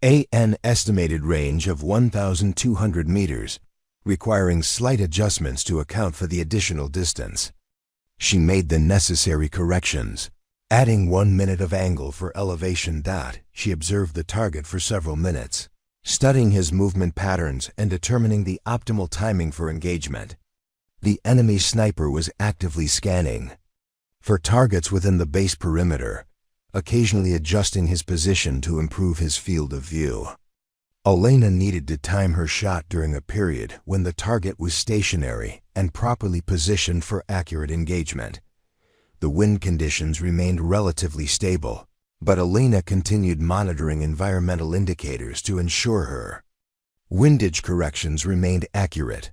an estimated range of 1,200 meters, requiring slight adjustments to account for the additional distance. She made the necessary corrections, adding 1 minute of angle for elevation. She observed the target for several minutes, studying his movement patterns and determining the optimal timing for engagement. The enemy sniper was actively scanning for targets within the base perimeter, occasionally adjusting his position to improve his field of view. Elena needed to time her shot during a period when the target was stationary and properly positioned for accurate engagement. The wind conditions remained relatively stable, but Elena continued monitoring environmental indicators to ensure her windage corrections remained accurate.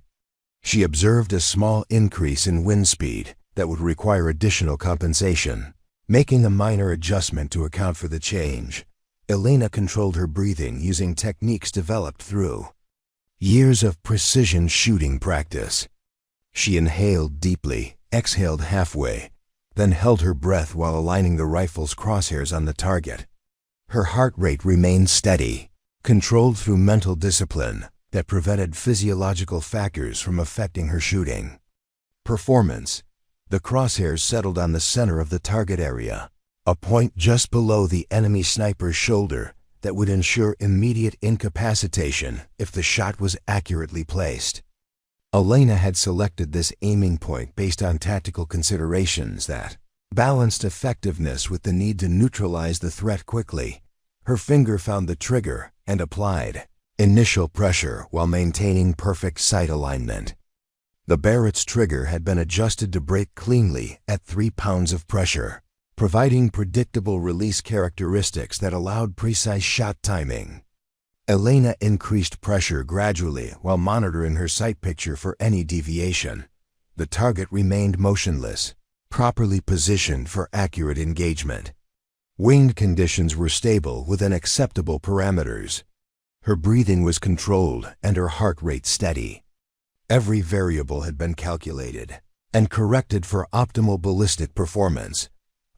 She observed a small increase in wind speed that would require additional compensation. Making a minor adjustment to account for the change, Elena controlled her breathing using techniques developed through years of precision shooting practice. She inhaled deeply, exhaled halfway, then held her breath while aligning the rifle's crosshairs on the target. Her heart rate remained steady, controlled through mental discipline that prevented physiological factors from affecting her shooting performance. The crosshairs settled on the center of the target area, a point just below the enemy sniper's shoulder that would ensure immediate incapacitation if the shot was accurately placed. Elena had selected this aiming point based on tactical considerations that balanced effectiveness with the need to neutralize the threat quickly. Her finger found the trigger and applied initial pressure while maintaining perfect sight alignment. The Barrett's trigger had been adjusted to break cleanly at 3 pounds of pressure, providing predictable release characteristics that allowed precise shot timing. Elena increased pressure gradually while monitoring her sight picture for any deviation. The target remained motionless, properly positioned for accurate engagement. Wind conditions were stable within acceptable parameters. Her breathing was controlled and her heart rate steady. Every variable had been calculated and corrected for optimal ballistic performance.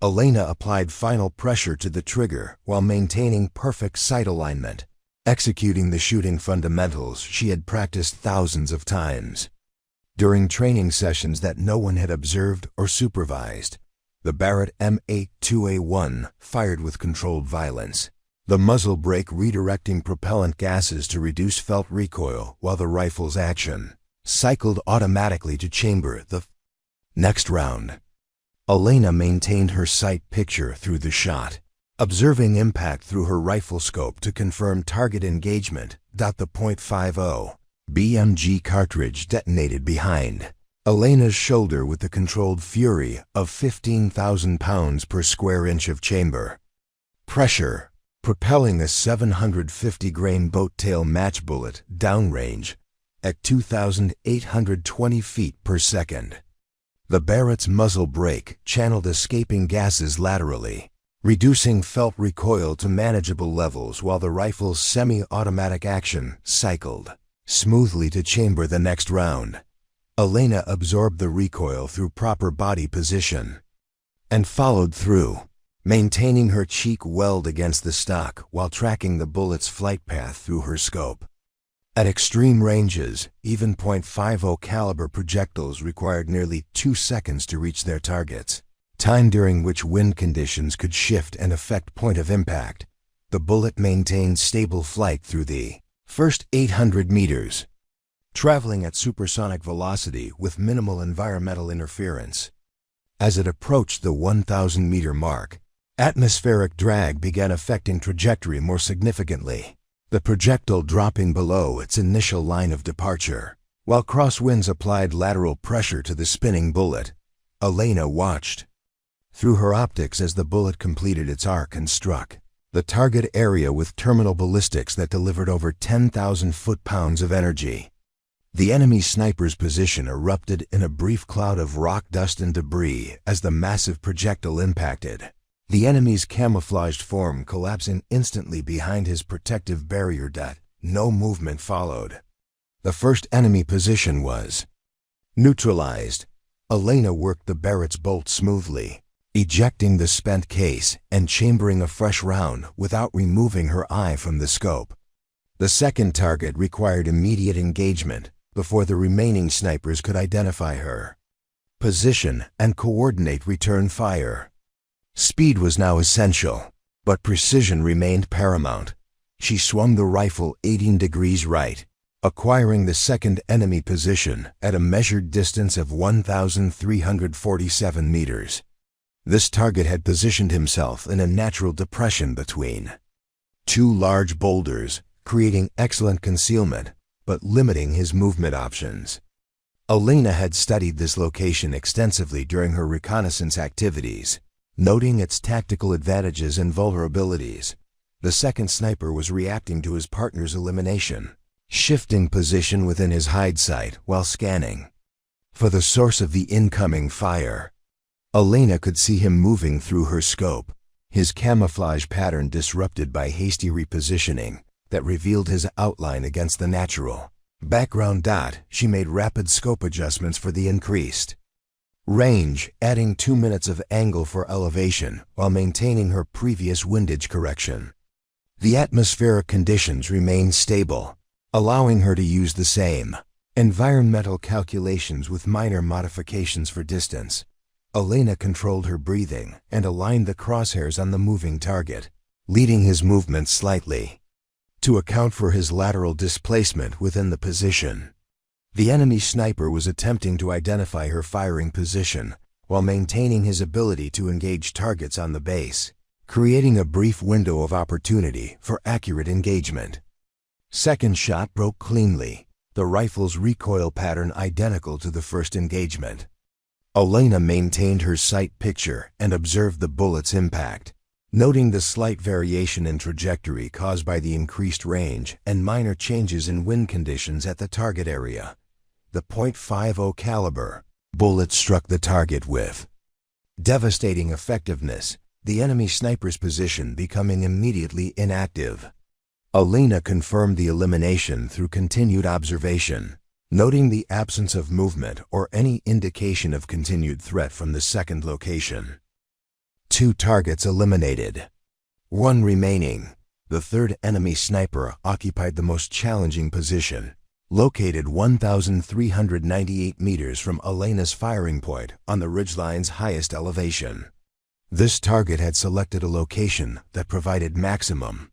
Elena applied final pressure to the trigger while maintaining perfect sight alignment, executing the shooting fundamentals she had practiced thousands of times. During training sessions that no one had observed or supervised, the Barrett M82A1 fired with controlled violence, the muzzle brake redirecting propellant gases to reduce felt recoil while the rifle's action cycled automatically to chamber the next round. Elena maintained her sight picture through the shot, observing impact through her rifle scope to confirm target engagement. The .50 BMG cartridge detonated behind Elena's shoulder with the controlled fury of 15,000 pounds per square inch of chamber. Pressure, propelling a 750-grain boat-tail match bullet downrange at 2,820 feet per second. The Barrett's muzzle brake channeled escaping gases laterally, reducing felt recoil to manageable levels while the rifle's semi-automatic action cycled smoothly to chamber the next round. Elena absorbed the recoil through proper body position and followed through, maintaining her cheek weld against the stock while tracking the bullet's flight path through her scope. At extreme ranges, even .50 caliber projectiles required nearly 2 seconds to reach their targets, time during which wind conditions could shift and affect point of impact. The bullet maintained stable flight through the first 800 meters, traveling at supersonic velocity with minimal environmental interference. As it approached the 1,000-meter mark, atmospheric drag began affecting trajectory more significantly, the projectile dropping below its initial line of departure. While crosswinds applied lateral pressure to the spinning bullet, Elena watched through her optics as the bullet completed its arc and struck the target area with terminal ballistics that delivered over 10,000 foot-pounds of energy. The enemy sniper's position erupted in a brief cloud of rock dust and debris as the massive projectile impacted, the enemy's camouflaged form collapsing instantly behind his protective barrier. No movement followed. The first enemy position was neutralized. Elena worked the Barrett's bolt smoothly, ejecting the spent case and chambering a fresh round without removing her eye from the scope. The second target required immediate engagement before the remaining snipers could identify her, position, and coordinate return fire. Speed was now essential, but precision remained paramount. She swung the rifle 18 degrees right, acquiring the second enemy position at a measured distance of 1,347 meters. This target had positioned himself in a natural depression between 2 large boulders, creating excellent concealment, but limiting his movement options. Elena had studied this location extensively during her reconnaissance activities, noting its tactical advantages and vulnerabilities. The second sniper was reacting to his partner's elimination, shifting position within his hide sight while scanning for the source of the incoming fire. Elena could see him moving through her scope, his camouflage pattern disrupted by hasty repositioning that revealed his outline against the natural background. She made rapid scope adjustments for the increased range, adding 2 minutes of angle for elevation while maintaining her previous windage correction. The atmospheric conditions remained stable, allowing her to use the same environmental calculations with minor modifications for distance. Elena controlled her breathing and aligned the crosshairs on the moving target, leading his movement slightly to account for his lateral displacement within the position. The enemy sniper was attempting to identify her firing position while maintaining his ability to engage targets on the base, creating a brief window of opportunity for accurate engagement. Second shot broke cleanly, the rifle's recoil pattern identical to the first engagement. Elena maintained her sight picture and observed the bullet's impact, noting the slight variation in trajectory caused by the increased range and minor changes in wind conditions at the target area. The .50 caliber bullet struck the target with devastating effectiveness, the enemy sniper's position becoming immediately inactive. Elena confirmed the elimination through continued observation, noting the absence of movement or any indication of continued threat from the second location. 2 targets eliminated. 1 remaining. The third enemy sniper occupied the most challenging position, located 1,398 meters from Elena's firing point on the ridgeline's highest elevation. This target had selected a location that provided maximum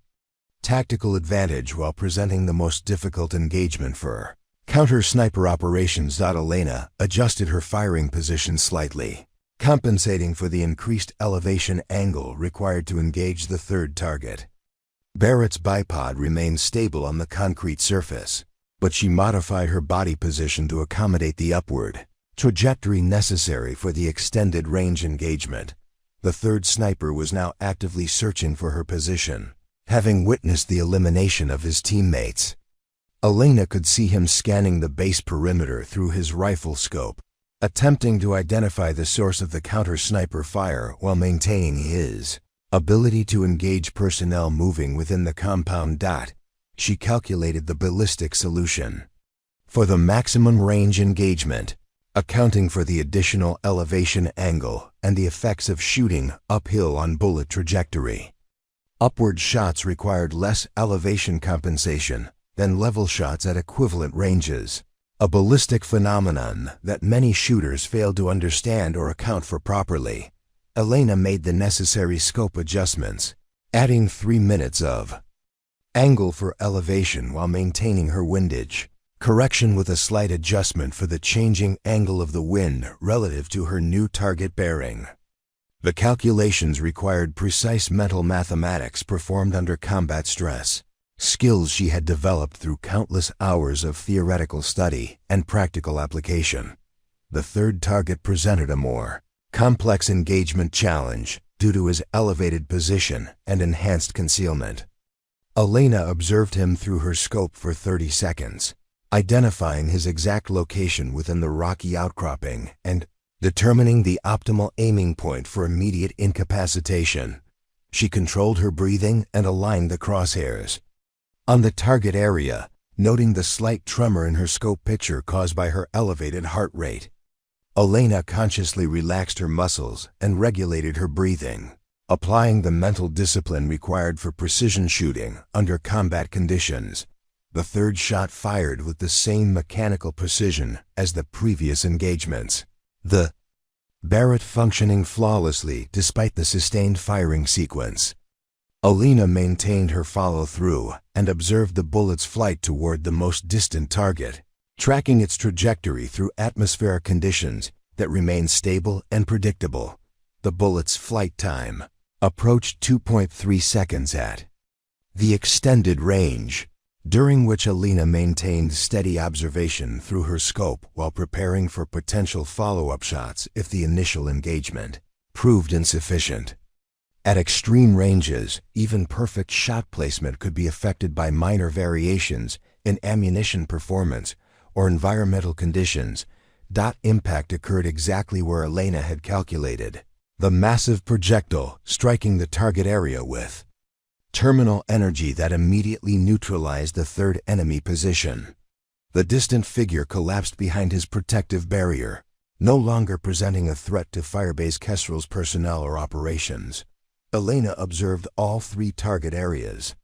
tactical advantage while presenting the most difficult engagement for counter-sniper operations. Elena adjusted her firing position slightly, compensating for the increased elevation angle required to engage the third target. Barrett's bipod remained stable on the concrete surface, but she modified her body position to accommodate the upward trajectory necessary for the extended range engagement. The third sniper was now actively searching for her position, having witnessed the elimination of his teammates. Elena could see him scanning the base perimeter through his rifle scope, attempting to identify the source of the counter-sniper fire while maintaining his ability to engage personnel moving within the compound. She calculated the ballistic solution for the maximum range engagement, accounting for the additional elevation angle and the effects of shooting uphill on bullet trajectory. Upward shots required less elevation compensation than level shots at equivalent ranges, a ballistic phenomenon that many shooters fail to understand or account for properly. Elena made the necessary scope adjustments, adding 3 minutes of angle for elevation while maintaining her windage correction with a slight adjustment for the changing angle of the wind relative to her new target bearing. The calculations required precise mental mathematics performed under combat stress, skills she had developed through countless hours of theoretical study and practical application. The third target presented a more complex engagement challenge due to his elevated position and enhanced concealment. Elena observed him through her scope for 30 seconds, identifying his exact location within the rocky outcropping and determining the optimal aiming point for immediate incapacitation. She controlled her breathing and aligned the crosshairs on the target area, noting the slight tremor in her scope picture caused by her elevated heart rate. Elena consciously relaxed her muscles and regulated her breathing, applying the mental discipline required for precision shooting under combat conditions. The third shot fired with the same mechanical precision as the previous engagements, the Barrett functioning flawlessly despite the sustained firing sequence. Elena maintained her follow-through and observed the bullet's flight toward the most distant target, tracking its trajectory through atmospheric conditions that remained stable and predictable. The bullet's flight time approached 2.3 seconds at the extended range, during which Elena maintained steady observation through her scope while preparing for potential follow-up shots if the initial engagement proved insufficient. At extreme ranges, even perfect shot placement could be affected by minor variations in ammunition performance or environmental conditions. Impact occurred exactly where Elena had calculated, the massive projectile striking the target area with terminal energy that immediately neutralized the third enemy position. The distant figure collapsed behind his protective barrier, no longer presenting a threat to Firebase Kestrel's personnel or operations. Elena observed all 3 target areas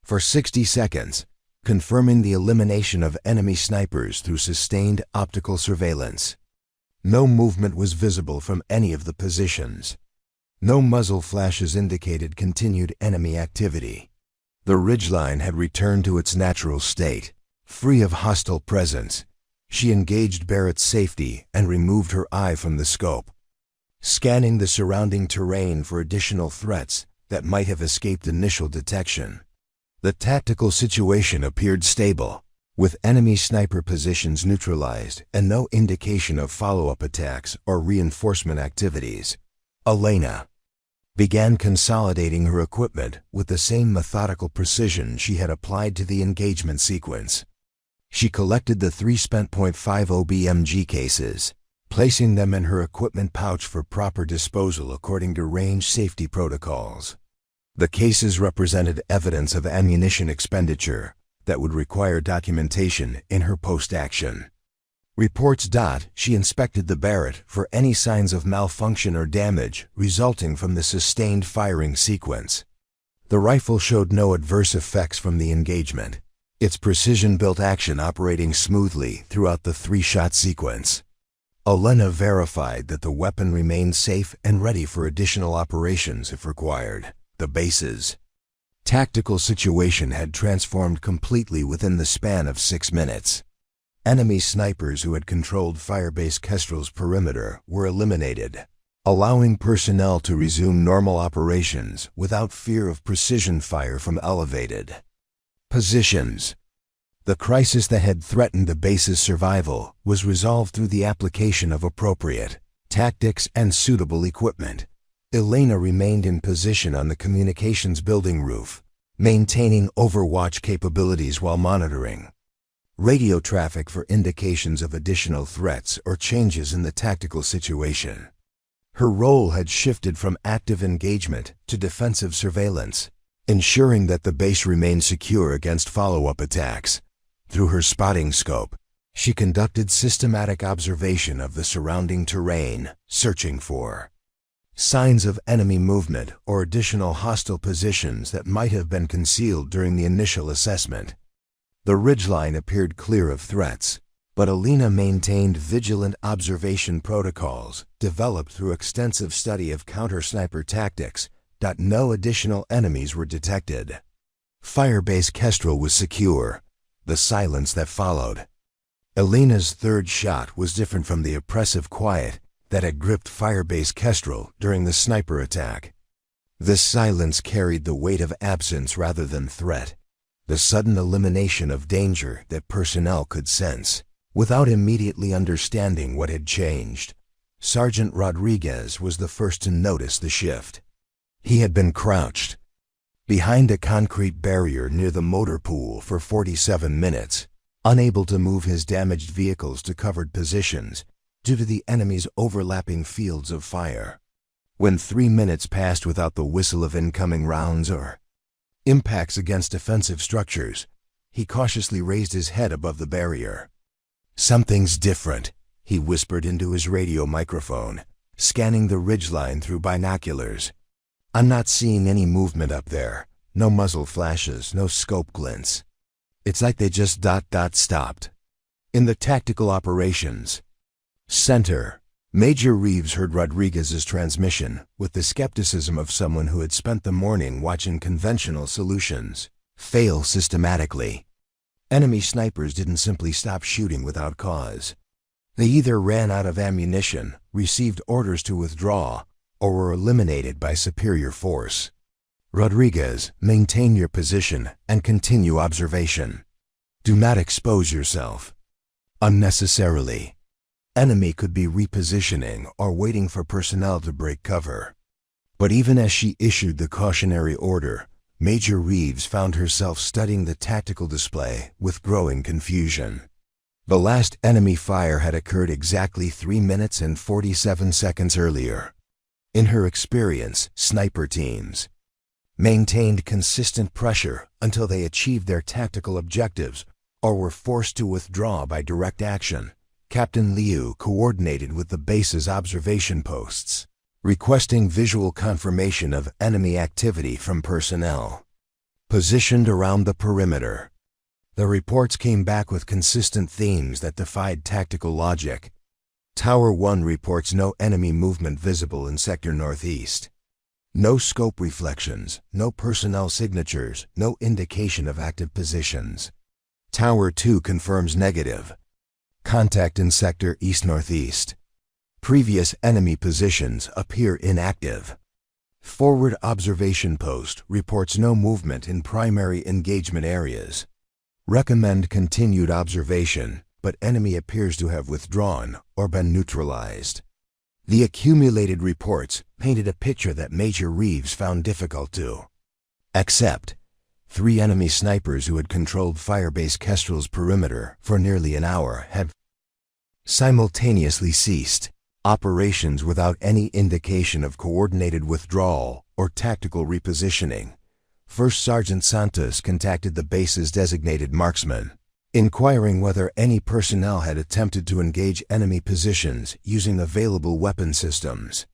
for 60 seconds, confirming the elimination of enemy snipers through sustained optical surveillance. No movement was visible from any of the positions. No muzzle flashes indicated continued enemy activity. The ridgeline had returned to its natural state, free of hostile presence. She engaged Barrett's safety and removed her eye from the scope, scanning the surrounding terrain for additional threats that might have escaped initial detection. The tactical situation appeared stable, with enemy sniper positions neutralized and no indication of follow-up attacks or reinforcement activities. Elena began consolidating her equipment with the same methodical precision she had applied to the engagement sequence. She collected the 3 spent .50 BMG cases, placing them in her equipment pouch for proper disposal according to range safety protocols. The cases represented evidence of ammunition expenditure that would require documentation in her post-action reports. She inspected the Barrett for any signs of malfunction or damage resulting from the sustained firing sequence. The rifle showed no adverse effects from the engagement, its precision-built action operating smoothly throughout the 3-shot sequence. Elena verified that the weapon remained safe and ready for additional operations if required. The base's tactical situation had transformed completely within the span of 6 minutes. Enemy snipers who had controlled Firebase Kestrel's perimeter were eliminated, allowing personnel to resume normal operations without fear of precision fire from elevated positions. The crisis that had threatened the base's survival was resolved through the application of appropriate tactics and suitable equipment. Elena remained in position on the communications building roof, maintaining overwatch capabilities while monitoring radio traffic for indications of additional threats or changes in the tactical situation. Her role had shifted from active engagement to defensive surveillance, ensuring that the base remained secure against follow-up attacks. Through her spotting scope, she conducted systematic observation of the surrounding terrain, searching for signs of enemy movement or additional hostile positions that might have been concealed during the initial assessment. The ridgeline appeared clear of threats, but Elena maintained vigilant observation protocols developed through extensive study of counter-sniper tactics. No additional enemies were detected. Firebase Kestrel was secure. The silence that followed Elena's third shot was different from the oppressive quiet that had gripped Firebase Kestrel during the sniper attack. This silence carried the weight of absence rather than threat, the sudden elimination of danger that personnel could sense without immediately understanding what had changed. Sergeant Rodriguez was the first to notice the shift. He had been crouched behind a concrete barrier near the motor pool for 47 minutes, unable to move his damaged vehicles to covered positions due to the enemy's overlapping fields of fire. When 3 minutes passed without the whistle of incoming rounds or impacts against defensive structures, he cautiously raised his head above the barrier. "Something's different," he whispered into his radio microphone, scanning the ridgeline through binoculars. "I'm not seeing any movement up there. No muzzle flashes, no scope glints. It's like they just stopped." In the tactical operations center, Major Reeves heard Rodriguez's transmission with the skepticism of someone who had spent the morning watching conventional solutions fail systematically. Enemy snipers didn't simply stop shooting without cause. They either ran out of ammunition, received orders to withdraw, or were eliminated by superior force. "Rodriguez, maintain your position and continue observation. Do not expose yourself unnecessarily. Enemy could be repositioning or waiting for personnel to break cover." But even as she issued the cautionary order, Major Reeves found herself studying the tactical display with growing confusion. The last enemy fire had occurred exactly 3 minutes and 47 seconds earlier. In her experience, sniper teams maintained consistent pressure until they achieved their tactical objectives or were forced to withdraw by direct action. Captain Liu coordinated with the base's observation posts, requesting visual confirmation of enemy activity from personnel positioned around the perimeter. The reports came back with consistent themes that defied tactical logic. Tower 1 reports no enemy movement visible in Sector Northeast. No scope reflections, no personnel signatures, no indication of active positions. Tower 2 confirms negative. Contact in sector east-northeast. Previous enemy positions appear inactive. Forward observation post reports no movement in primary engagement areas. Recommend continued observation, but enemy appears to have withdrawn or been neutralized. The accumulated reports painted a picture that Major Reeves found difficult to accept. 3 enemy snipers who had controlled Firebase Kestrel's perimeter for nearly an hour had simultaneously ceased operations without any indication of coordinated withdrawal or tactical repositioning. First Sergeant Santos contacted the base's designated marksman, inquiring whether any personnel had attempted to engage enemy positions using available weapon systems.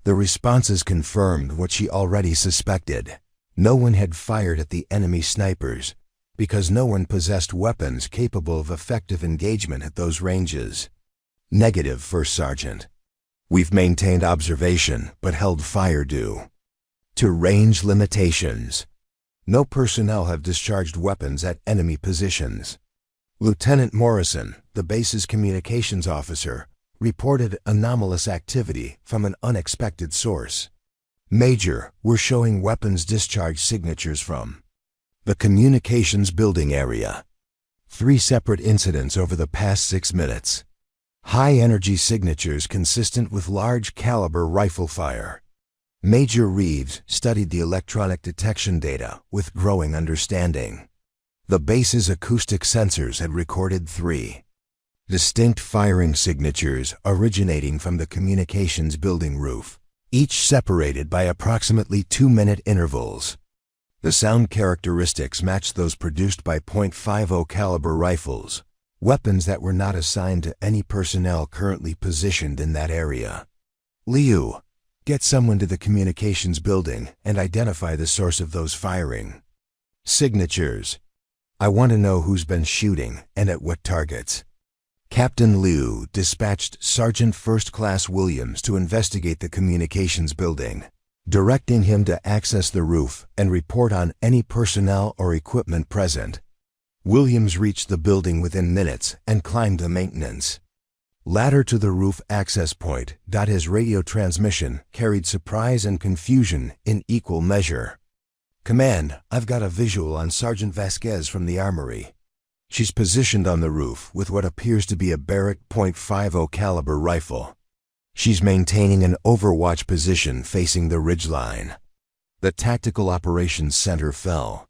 The responses confirmed what she already suspected. No one had fired at the enemy snipers because no one possessed weapons capable of effective engagement at those ranges. Negative, First Sergeant. We've maintained observation but held fire due to range limitations. No personnel have discharged weapons at enemy positions. Lieutenant Morrison, the base's communications officer, reported anomalous activity from an unexpected source. Major, we're showing weapons discharge signatures from the communications building area. 3 separate incidents over the past 6 minutes. High-energy signatures consistent with large-caliber rifle fire. Major Reeves studied the electronic detection data with growing understanding. The base's acoustic sensors had recorded 3 distinct firing signatures originating from the communications building roof, each separated by approximately 2-minute intervals. The sound characteristics matched those produced by .50 caliber rifles, weapons that were not assigned to any personnel currently positioned in that area. Liu, get someone to the communications building and identify the source of those firing signatures. I want to know who's been shooting and at what targets. Captain Liu dispatched Sergeant First Class Williams to investigate the communications building, directing him to access the roof and report on any personnel or equipment present. Williams reached the building within minutes and climbed the maintenance ladder to the roof access point. His radio transmission carried surprise and confusion in equal measure. Command, I've got a visual on Sergeant Vasquez from the Armory. She's positioned on the roof with what appears to be a Barrett .50 caliber rifle. She's maintaining an overwatch position facing the ridgeline. The Tactical Operations Center fell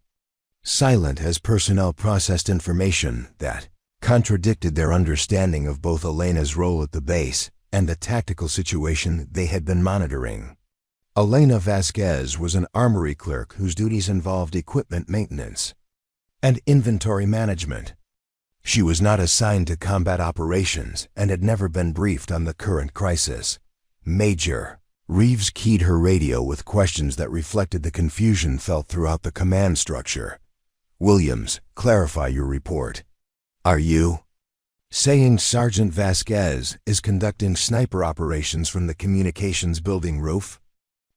silent as personnel processed information that contradicted their understanding of both Elena's role at the base and the tactical situation they had been monitoring. Elena Vasquez was an armory clerk whose duties involved equipment maintenance and inventory management. She was not assigned to combat operations and had never been briefed on the current crisis. Major Reeves keyed her radio with questions that reflected the confusion felt throughout the command structure. Williams, clarify your report. Are you saying Sergeant Vasquez is conducting sniper operations from the communications building roof?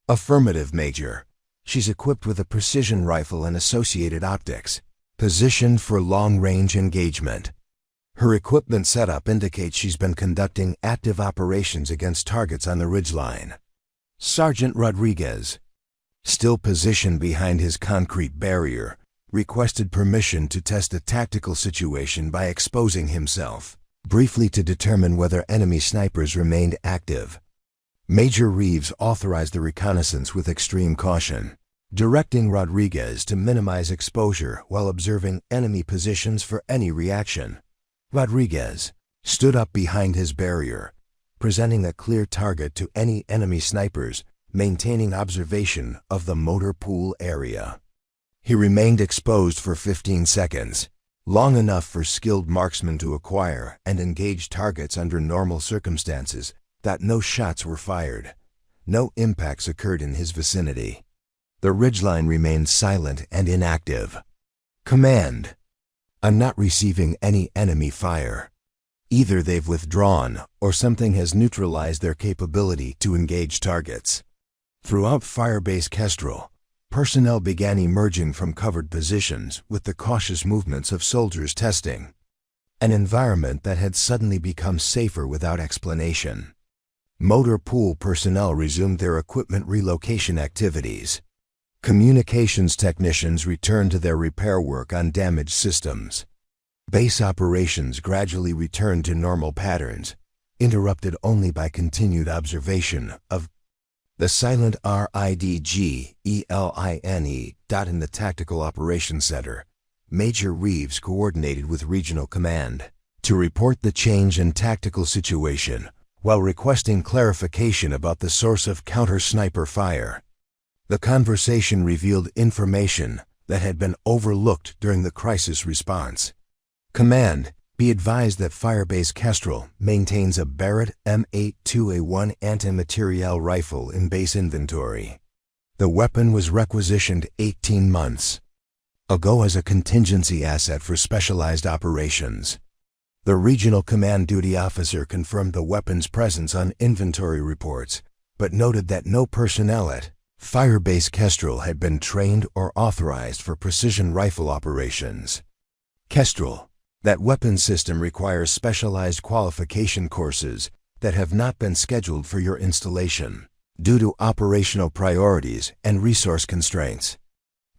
Affirmative, Major. She's equipped with a precision rifle and associated optics, positioned for long-range engagement. Her equipment setup indicates she's been conducting active operations against targets on the ridgeline. Sergeant Rodriguez, still positioned behind his concrete barrier, requested permission to test a tactical situation by exposing himself, briefly to determine whether enemy snipers remained active. Major Reeves authorized the reconnaissance with extreme caution, directing Rodriguez to minimize exposure while observing enemy positions for any reaction. Rodriguez stood up behind his barrier, presenting a clear target to any enemy snipers, maintaining observation of the motor pool area. He remained exposed for 15 seconds, long enough for skilled marksmen to acquire and engage targets under normal circumstances. That no shots were fired. No impacts occurred in his vicinity. The ridgeline remained silent and inactive. Command, I'm not receiving any enemy fire. Either they've withdrawn or something has neutralized their capability to engage targets. Throughout Firebase Kestrel, personnel began emerging from covered positions with the cautious movements of soldiers testing an environment that had suddenly become safer without explanation. Motor pool personnel resumed their equipment relocation activities. Communications technicians returned to their repair work on damaged systems. Base operations gradually returned to normal patterns, interrupted only by continued observation of the silent RIDGELINE. In the Tactical Operations Center, Major Reeves coordinated with Regional Command to report the change in tactical situation while requesting clarification about the source of counter-sniper fire. The conversation revealed information that had been overlooked during the crisis response. Command, be advised that Firebase Kestrel maintains a Barrett M82A1 anti-materiel rifle in base inventory. The weapon was requisitioned 18 months ago as a contingency asset for specialized operations. The Regional Command Duty Officer confirmed the weapon's presence on inventory reports, but noted that no personnel at Firebase Kestrel had been trained or authorized for precision rifle operations. Kestrel, that weapon system requires specialized qualification courses that have not been scheduled for your installation due to operational priorities and resource constraints.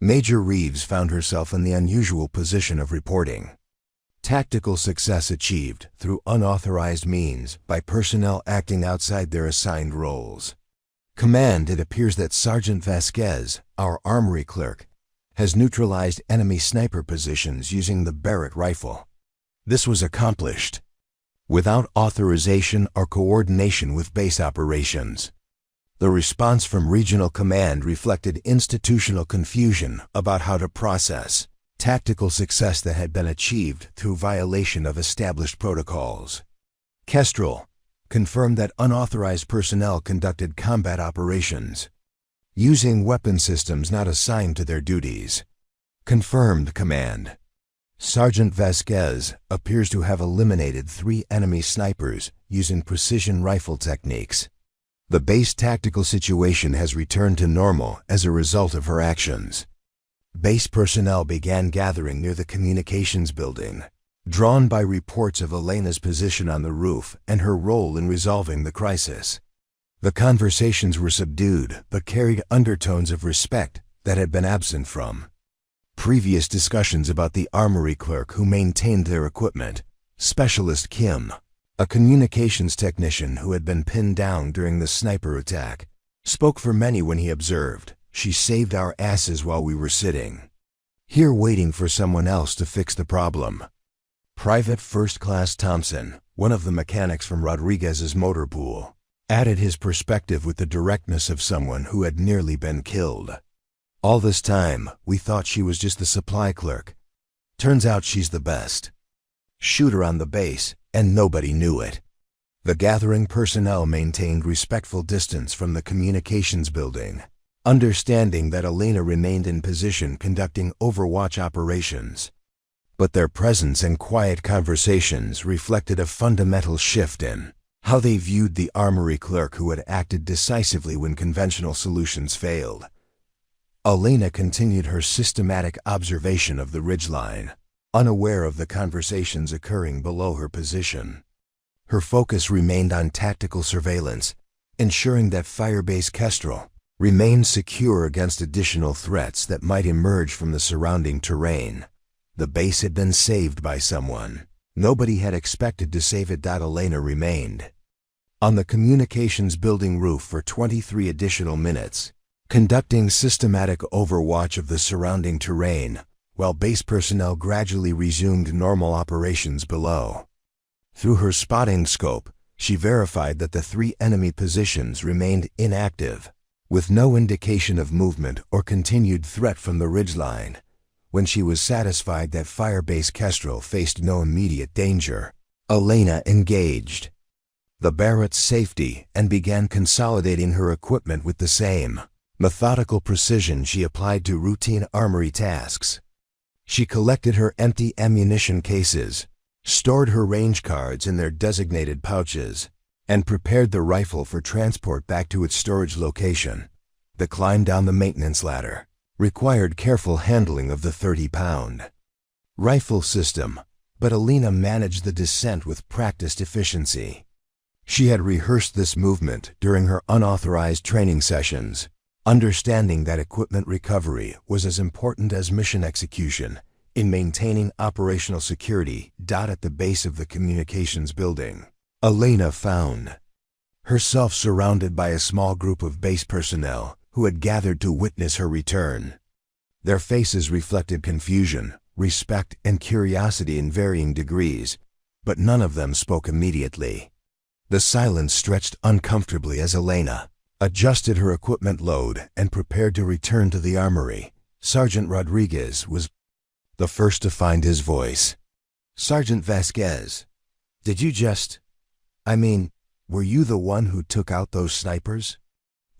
Major Reeves found herself in the unusual position of reporting tactical success achieved through unauthorized means by personnel acting outside their assigned roles. Command, it appears that Sergeant Vasquez, our Armory Clerk, has neutralized enemy sniper positions using the Barrett rifle. This was accomplished without authorization or coordination with base operations. The response from Regional Command reflected institutional confusion about how to process tactical success that had been achieved through violation of established protocols. Kestrel confirmed that unauthorized personnel conducted combat operations using weapon systems not assigned to their duties. Confirmed Command. Sergeant Vasquez appears to have eliminated 3 enemy snipers using precision rifle techniques. The base tactical situation has returned to normal as a result of her actions. Base personnel began gathering near the communications building, drawn by reports of Elena's position on the roof and her role in resolving the crisis. The conversations were subdued but carried undertones of respect that had been absent from previous discussions about the Armory Clerk who maintained their equipment. Specialist Kim, a communications technician who had been pinned down during the sniper attack, spoke for many when he observed, "She saved our asses while we were sitting here waiting for someone else to fix the problem." Private First Class Thompson, one of the mechanics from Rodriguez's motor pool, added his perspective with the directness of someone who had nearly been killed. "All this time, we thought she was just the supply clerk. Turns out she's the best shooter on the base, and nobody knew it." The gathering personnel maintained respectful distance from the communications building, understanding that Elena remained in position conducting overwatch operations. But their presence and quiet conversations reflected a fundamental shift in how they viewed the Armory Clerk who had acted decisively when conventional solutions failed. Elena continued her systematic observation of the ridgeline, unaware of the conversations occurring below her position. Her focus remained on tactical surveillance, ensuring that Firebase Kestrel remained secure against additional threats that might emerge from the surrounding terrain. The base had been saved by someone. Nobody had expected to save it. Elena remained on the communications building roof for 23 additional minutes, conducting systematic overwatch of the surrounding terrain, while base personnel gradually resumed normal operations below. Through her spotting scope, she verified that the 3 enemy positions remained inactive, with no indication of movement or continued threat from the ridgeline. When she was satisfied that Firebase Kestrel faced no immediate danger, Elena engaged the Barrett's safety and began consolidating her equipment with the same methodical precision she applied to routine armory tasks. She collected her empty ammunition cases, stored her range cards in their designated pouches, and prepared the rifle for transport back to its storage location. The climb down the maintenance ladder required careful handling of the 30-pound rifle system, but Elena managed the descent with practiced efficiency. She had rehearsed this movement during her unauthorized training sessions, understanding that equipment recovery was as important as mission execution in maintaining operational security. At the base of the communications building, Elena found herself surrounded by a small group of base personnel who had gathered to witness her return. Their faces reflected confusion, respect, and curiosity in varying degrees, but none of them spoke immediately. The silence stretched uncomfortably as Elena adjusted her equipment load and prepared to return to the armory. Sergeant Rodriguez was the first to find his voice. "Sergeant Vasquez, did you were you the one who took out those snipers?"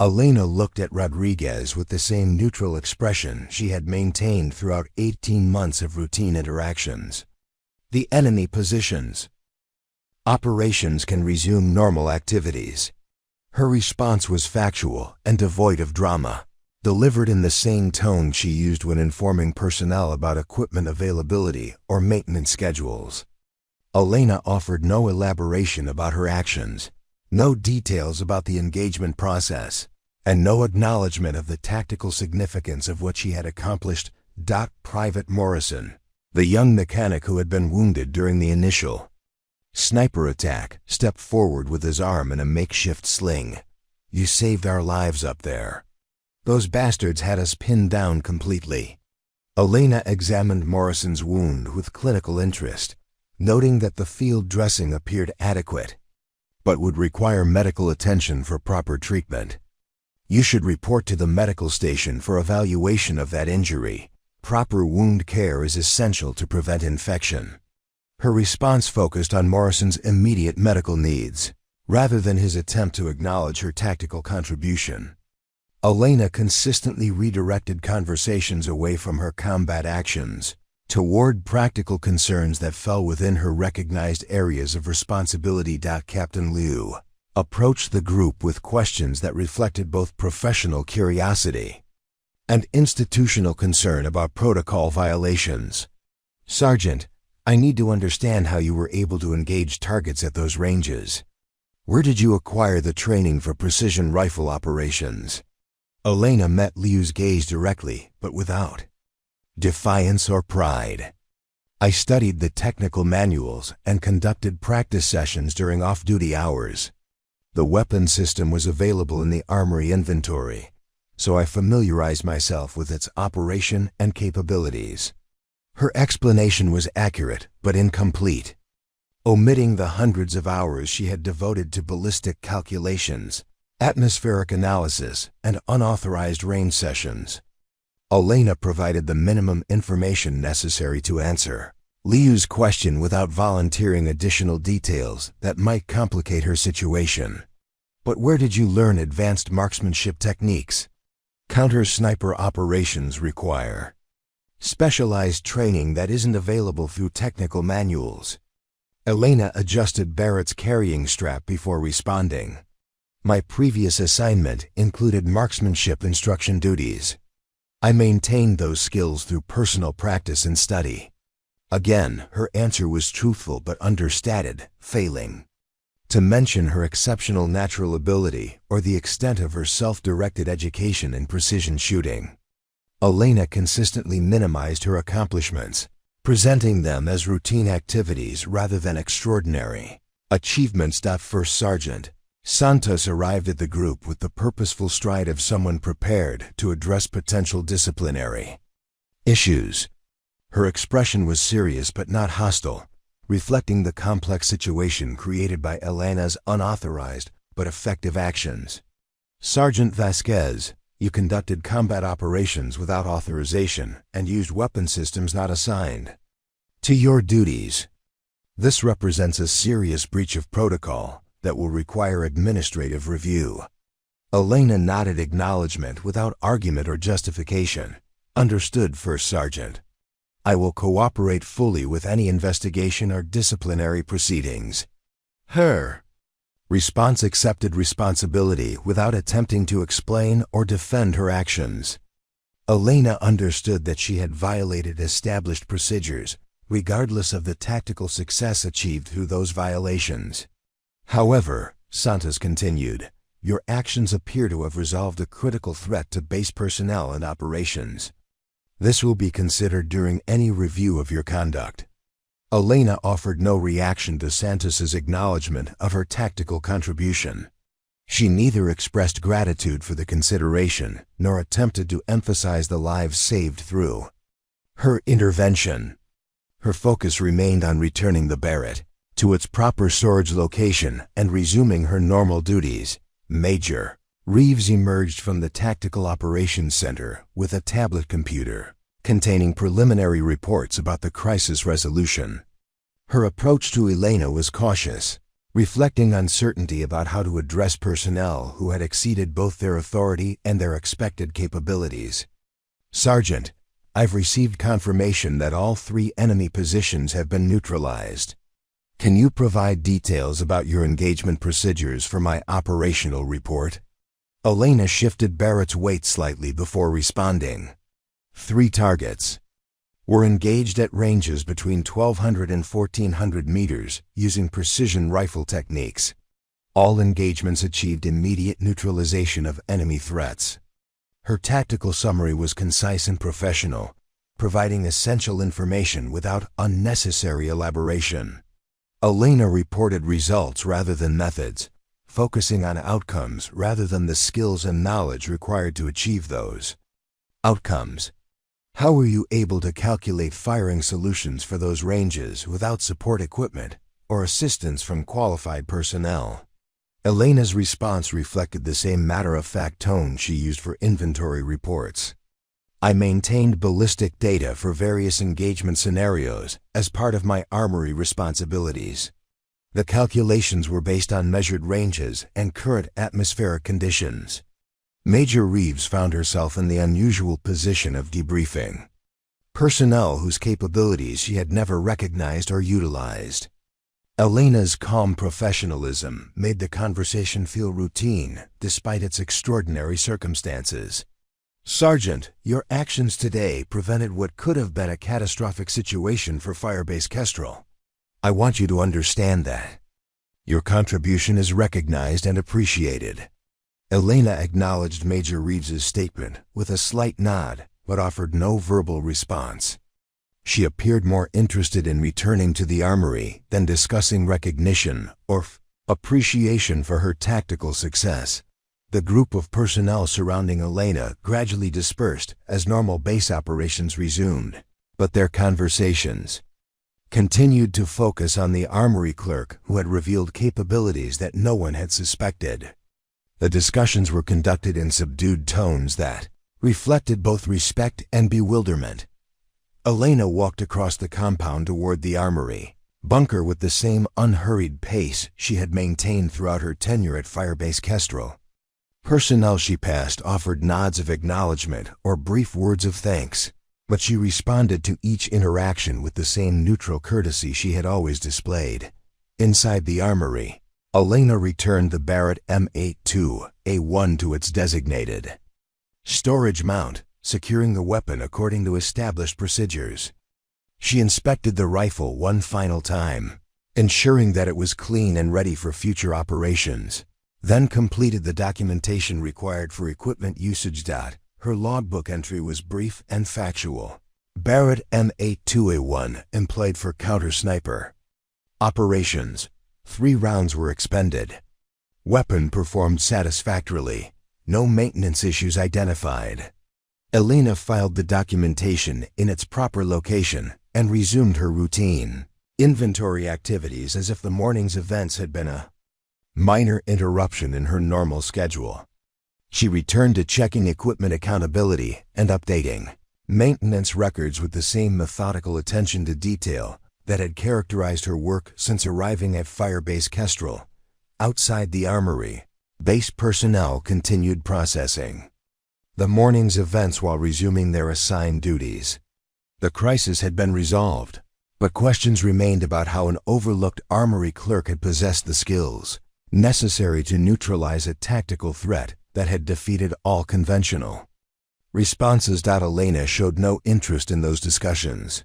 Elena looked at Rodriguez with the same neutral expression she had maintained throughout 18 months of routine interactions. "The enemy positions. Operations can resume normal activities." Her response was factual and devoid of drama, delivered in the same tone she used when informing personnel about equipment availability or maintenance schedules. Elena offered no elaboration about her actions, no details about the engagement process, and no acknowledgement of the tactical significance of what she had accomplished. Private Morrison, the young mechanic who had been wounded during the initial sniper attack, stepped forward with his arm in a makeshift sling. "You saved our lives up there. Those bastards had us pinned down completely." Elena examined Morrison's wound with clinical interest, noting that the field dressing appeared adequate, but would require medical attention for proper treatment. "You should report to the medical station for evaluation of that injury. Proper wound care is essential to prevent infection." Her response focused on Morrison's immediate medical needs, rather than his attempt to acknowledge her tactical contribution. Elena consistently redirected conversations away from her combat actions toward practical concerns that fell within her recognized areas of responsibility. Captain Liu approached the group with questions that reflected both professional curiosity and institutional concern about protocol violations. "Sergeant, I need to understand how you were able to engage targets at those ranges. Where did you acquire the training for precision rifle operations?" Elena met Liu's gaze directly, but without defiance or pride. "I studied the technical manuals and conducted practice sessions during off-duty hours. The weapon system was available in the armory inventory, so I familiarized myself with its operation and capabilities." Her explanation was accurate but incomplete, omitting the hundreds of hours she had devoted to ballistic calculations, atmospheric analysis, and unauthorized range sessions. Elena provided the minimum information necessary to answer Liu's question without volunteering additional details that might complicate her situation. "But where did you learn advanced marksmanship techniques? Counter-sniper operations require specialized training that isn't available through technical manuals." Elena adjusted Barrett's carrying strap before responding. "My previous assignment included marksmanship instruction duties. I maintained those skills through personal practice and study." Again, her answer was truthful but understated, failing to mention her exceptional natural ability or the extent of her self-directed education in precision shooting. Elena consistently minimized her accomplishments, presenting them as routine activities rather than extraordinary achievements. First Sergeant Santos arrived at the group with the purposeful stride of someone prepared to address potential disciplinary issues. Her expression was serious but not hostile, reflecting the complex situation created by Elena's unauthorized but effective actions. "Sergeant Vasquez, you conducted combat operations without authorization and used weapon systems not assigned to your duties. This represents a serious breach of protocol that will require administrative review." Elena nodded acknowledgement without argument or justification. "Understood, First Sergeant. I will cooperate fully with any investigation or disciplinary proceedings." Response accepted responsibility without attempting to explain or defend her actions. Elena understood that she had violated established procedures, regardless of the tactical success achieved through those violations. However, Santos continued, your actions appear to have resolved a critical threat to base personnel and operations. This will be considered during any review of your conduct. Elena offered no reaction to Santos's acknowledgement of her tactical contribution. She neither expressed gratitude for the consideration nor attempted to emphasize the lives saved through her intervention. Her focus remained on returning the Barrett to its proper storage location and resuming her normal duties. Major Reeves emerged from the Tactical Operations Center with a tablet computer containing preliminary reports about the crisis resolution. Her approach to Elena was cautious, reflecting uncertainty about how to address personnel who had exceeded both their authority and their expected capabilities. Sergeant, I've received confirmation that all 3 enemy positions have been neutralized. Can you provide details about your engagement procedures for my operational report? Elena shifted Barrett's weight slightly before responding. 3 targets were engaged at ranges between 1,200 and 1,400 meters using precision rifle techniques. All engagements achieved immediate neutralization of enemy threats. Her tactical summary was concise and professional, providing essential information without unnecessary elaboration. Elena reported results rather than methods, focusing on outcomes rather than the skills and knowledge required to achieve those outcomes. How were you able to calculate firing solutions for those ranges without support equipment or assistance from qualified personnel? Elena's response reflected the same matter-of-fact tone she used for inventory reports. I maintained ballistic data for various engagement scenarios as part of my armory responsibilities. The calculations were based on measured ranges and current atmospheric conditions. Major Reeves found herself in the unusual position of debriefing personnel whose capabilities she had never recognized or utilized. Elena's calm professionalism made the conversation feel routine despite its extraordinary circumstances. Sergeant, your actions today prevented what could have been a catastrophic situation for Firebase Kestrel. I want you to understand that. Your contribution is recognized and appreciated. Elena acknowledged Major Reeves's statement with a slight nod, but offered no verbal response. She appeared more interested in returning to the armory than discussing recognition or appreciation for her tactical success. The group of personnel surrounding Elena gradually dispersed as normal base operations resumed, but their conversations continued to focus on the Armory Clerk who had revealed capabilities that no one had suspected. The discussions were conducted in subdued tones that reflected both respect and bewilderment. Elena walked across the compound toward the armory bunker with the same unhurried pace she had maintained throughout her tenure at Firebase Kestrel. Personnel she passed offered nods of acknowledgement or brief words of thanks, but she responded to each interaction with the same neutral courtesy she had always displayed. Inside the armory, Elena returned the Barrett M82A1 to its designated storage mount, securing the weapon according to established procedures. She inspected the rifle one final time, ensuring that it was clean and ready for future operations, then completed the documentation required for equipment usage. Her logbook entry was brief and factual. Barrett M82A1 employed for counter-sniper operations. 3 rounds were expended. Weapon performed satisfactorily. No maintenance issues identified. Elena filed the documentation in its proper location and resumed her routine inventory activities as if the morning's events had been a minor interruption in her normal schedule. She returned to checking equipment accountability and updating maintenance records with the same methodical attention to detail that had characterized her work since arriving at Firebase Kestrel. Outside the armory, base personnel continued processing the morning's events while resuming their assigned duties. The crisis had been resolved, but questions remained about how an overlooked armory clerk had possessed the skills necessary to neutralize a tactical threat that had defeated all conventional responses. Elena showed no interest in those discussions.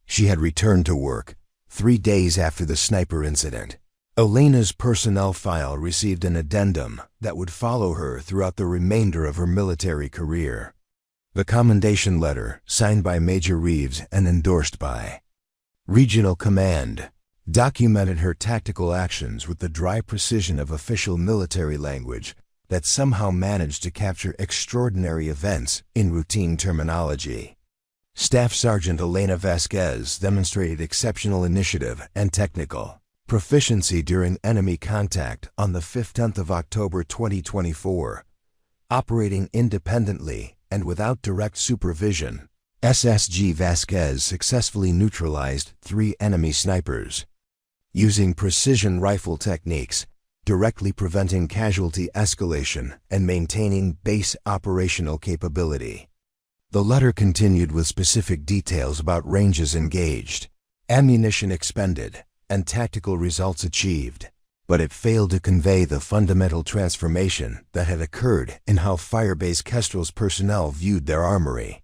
She had returned to work 3 days after the sniper incident. Elena's personnel file received an addendum that would follow her throughout the remainder of her military career. The commendation letter, signed by Major Reeves and endorsed by Regional Command, documented her tactical actions with the dry precision of official military language that somehow managed to capture extraordinary events in routine terminology. Staff Sergeant Elena Vasquez demonstrated exceptional initiative and technical proficiency during enemy contact on the 15th of October 2024. Operating independently and without direct supervision, SSG Vasquez successfully neutralized 3 enemy snipers, using precision rifle techniques, directly preventing casualty escalation and maintaining base operational capability. The letter continued with specific details about ranges engaged, ammunition expended, and tactical results achieved, but it failed to convey the fundamental transformation that had occurred in how Firebase Kestrel's personnel viewed their armory.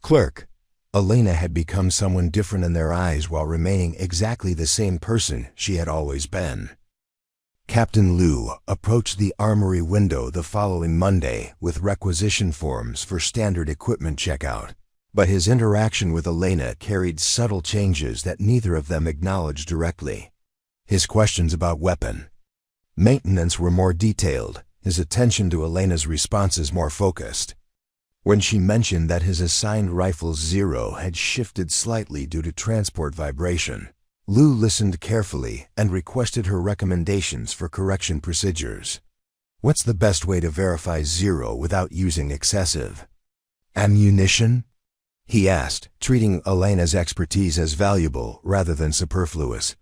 Clerk, Elena had become someone different in their eyes while remaining exactly the same person she had always been. Captain Liu approached the armory window the following Monday with requisition forms for standard equipment checkout, but his interaction with Elena carried subtle changes that neither of them acknowledged directly. His questions about weapon maintenance were more detailed, his attention to Elena's responses more focused. When she mentioned that his assigned rifle's 0 had shifted slightly due to transport vibration, Liu listened carefully and requested her recommendations for correction procedures. What's the best way to verify 0 without using excessive ammunition? He asked, treating Elena's expertise as valuable rather than superfluous.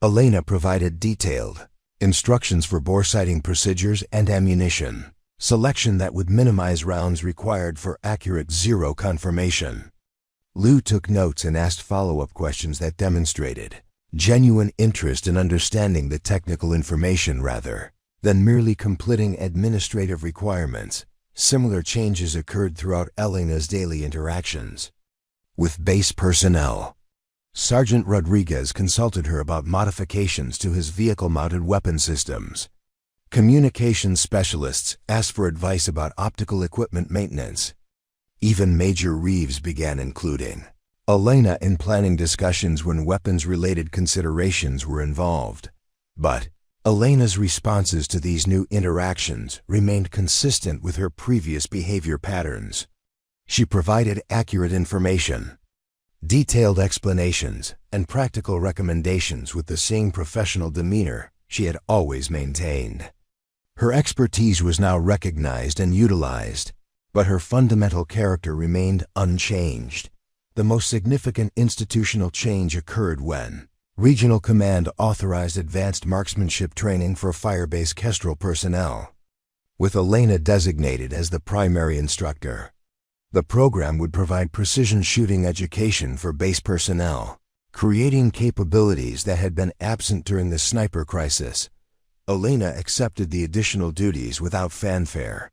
Elena provided detailed instructions for bore sighting procedures and ammunition selection that would minimize rounds required for accurate 0 confirmation. Liu took notes and asked follow-up questions that demonstrated genuine interest in understanding the technical information rather than merely completing administrative requirements. Similar changes occurred throughout Elena's daily interactions with base personnel. Sergeant Rodriguez consulted her about modifications to his vehicle-mounted weapon systems. Communications specialists asked for advice about optical equipment maintenance. Even Major Reeves began including Elena in planning discussions when weapons-related considerations were involved. But Elena's responses to these new interactions remained consistent with her previous behavior patterns. She provided accurate information, detailed explanations, and practical recommendations with the same professional demeanor she had always maintained. Her expertise was now recognized and utilized, but her fundamental character remained unchanged. The most significant institutional change occurred when Regional Command authorized advanced marksmanship training for Firebase Kestrel personnel, with Elena designated as the primary instructor. The program would provide precision shooting education for base personnel, creating capabilities that had been absent during the sniper crisis. Elena accepted the additional duties without fanfare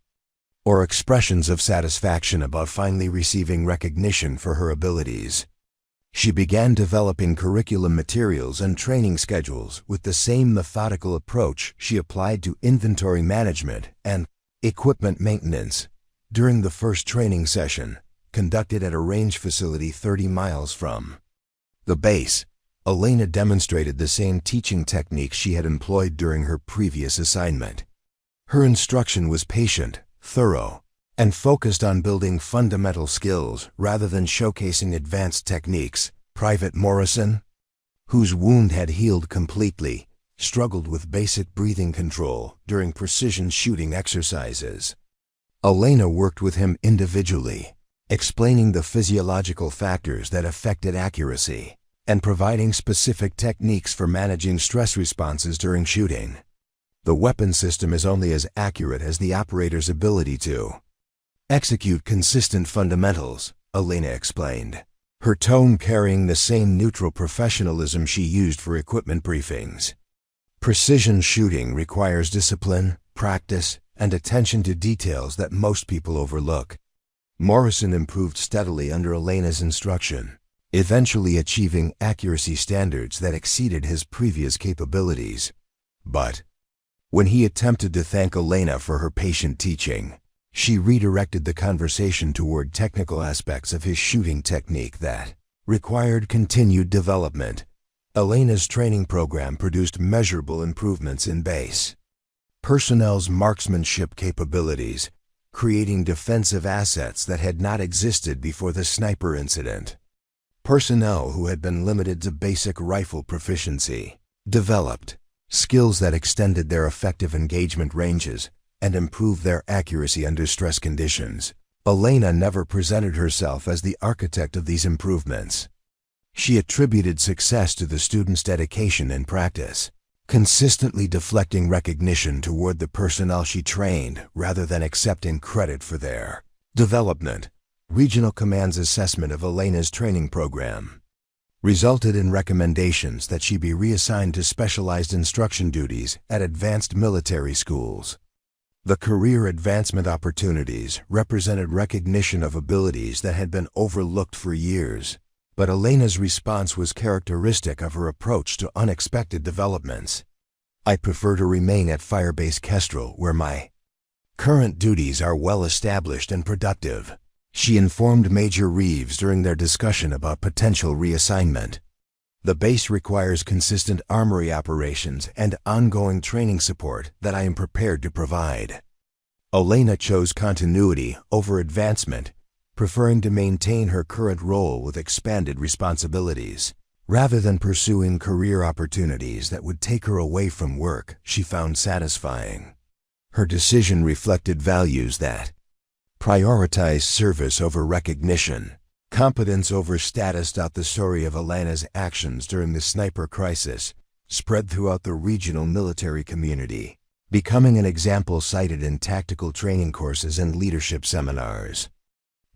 or expressions of satisfaction about finally receiving recognition for her abilities. She began developing curriculum materials and training schedules with the same methodical approach she applied to inventory management and equipment maintenance. During the first training session, conducted at a range facility 30 miles from the base, Elena demonstrated the same teaching techniques she had employed during her previous assignment. Her instruction was patient, thorough, and focused on building fundamental skills rather than showcasing advanced techniques. Private Morrison, whose wound had healed completely, struggled with basic breathing control during precision shooting exercises. Elena worked with him individually, explaining the physiological factors that affected accuracy and providing specific techniques for managing stress responses during shooting. The weapon system is only as accurate as the operator's ability to execute consistent fundamentals, Elena explained, her tone carrying the same neutral professionalism she used for equipment briefings. Precision shooting requires discipline, practice, and attention to details that most people overlook. Morrison improved steadily under Elena's instruction, eventually achieving accuracy standards that exceeded his previous capabilities. But when he attempted to thank Elena for her patient teaching, she redirected the conversation toward technical aspects of his shooting technique that required continued development. Elena's training program produced measurable improvements in base personnel's marksmanship capabilities, creating defensive assets that had not existed before the sniper incident. Personnel who had been limited to basic rifle proficiency developed skills that extended their effective engagement ranges and improved their accuracy under stress conditions. Elena never presented herself as the architect of these improvements. She attributed success to the students' dedication and practice, consistently deflecting recognition toward the personnel she trained rather than accepting credit for their development. Regional Command's assessment of Elena's training program resulted in recommendations that she be reassigned to specialized instruction duties at advanced military schools. The career advancement opportunities represented recognition of abilities that had been overlooked for years. But Elena's response was characteristic of her approach to unexpected developments. "I prefer to remain at Firebase Kestrel, where my current duties are well established and productive," she informed Major Reeves during their discussion about potential reassignment. "The base requires consistent armory operations and ongoing training support that I am prepared to provide." Elena chose continuity over advancement, preferring to maintain her current role with expanded responsibilities. Rather than pursuing career opportunities that would take her away from work she found satisfying. Her decision reflected values that prioritize service over recognition, competence over status. The story of Elena's actions during the sniper crisis spread throughout the regional military community, becoming an example cited in tactical training courses and leadership seminars.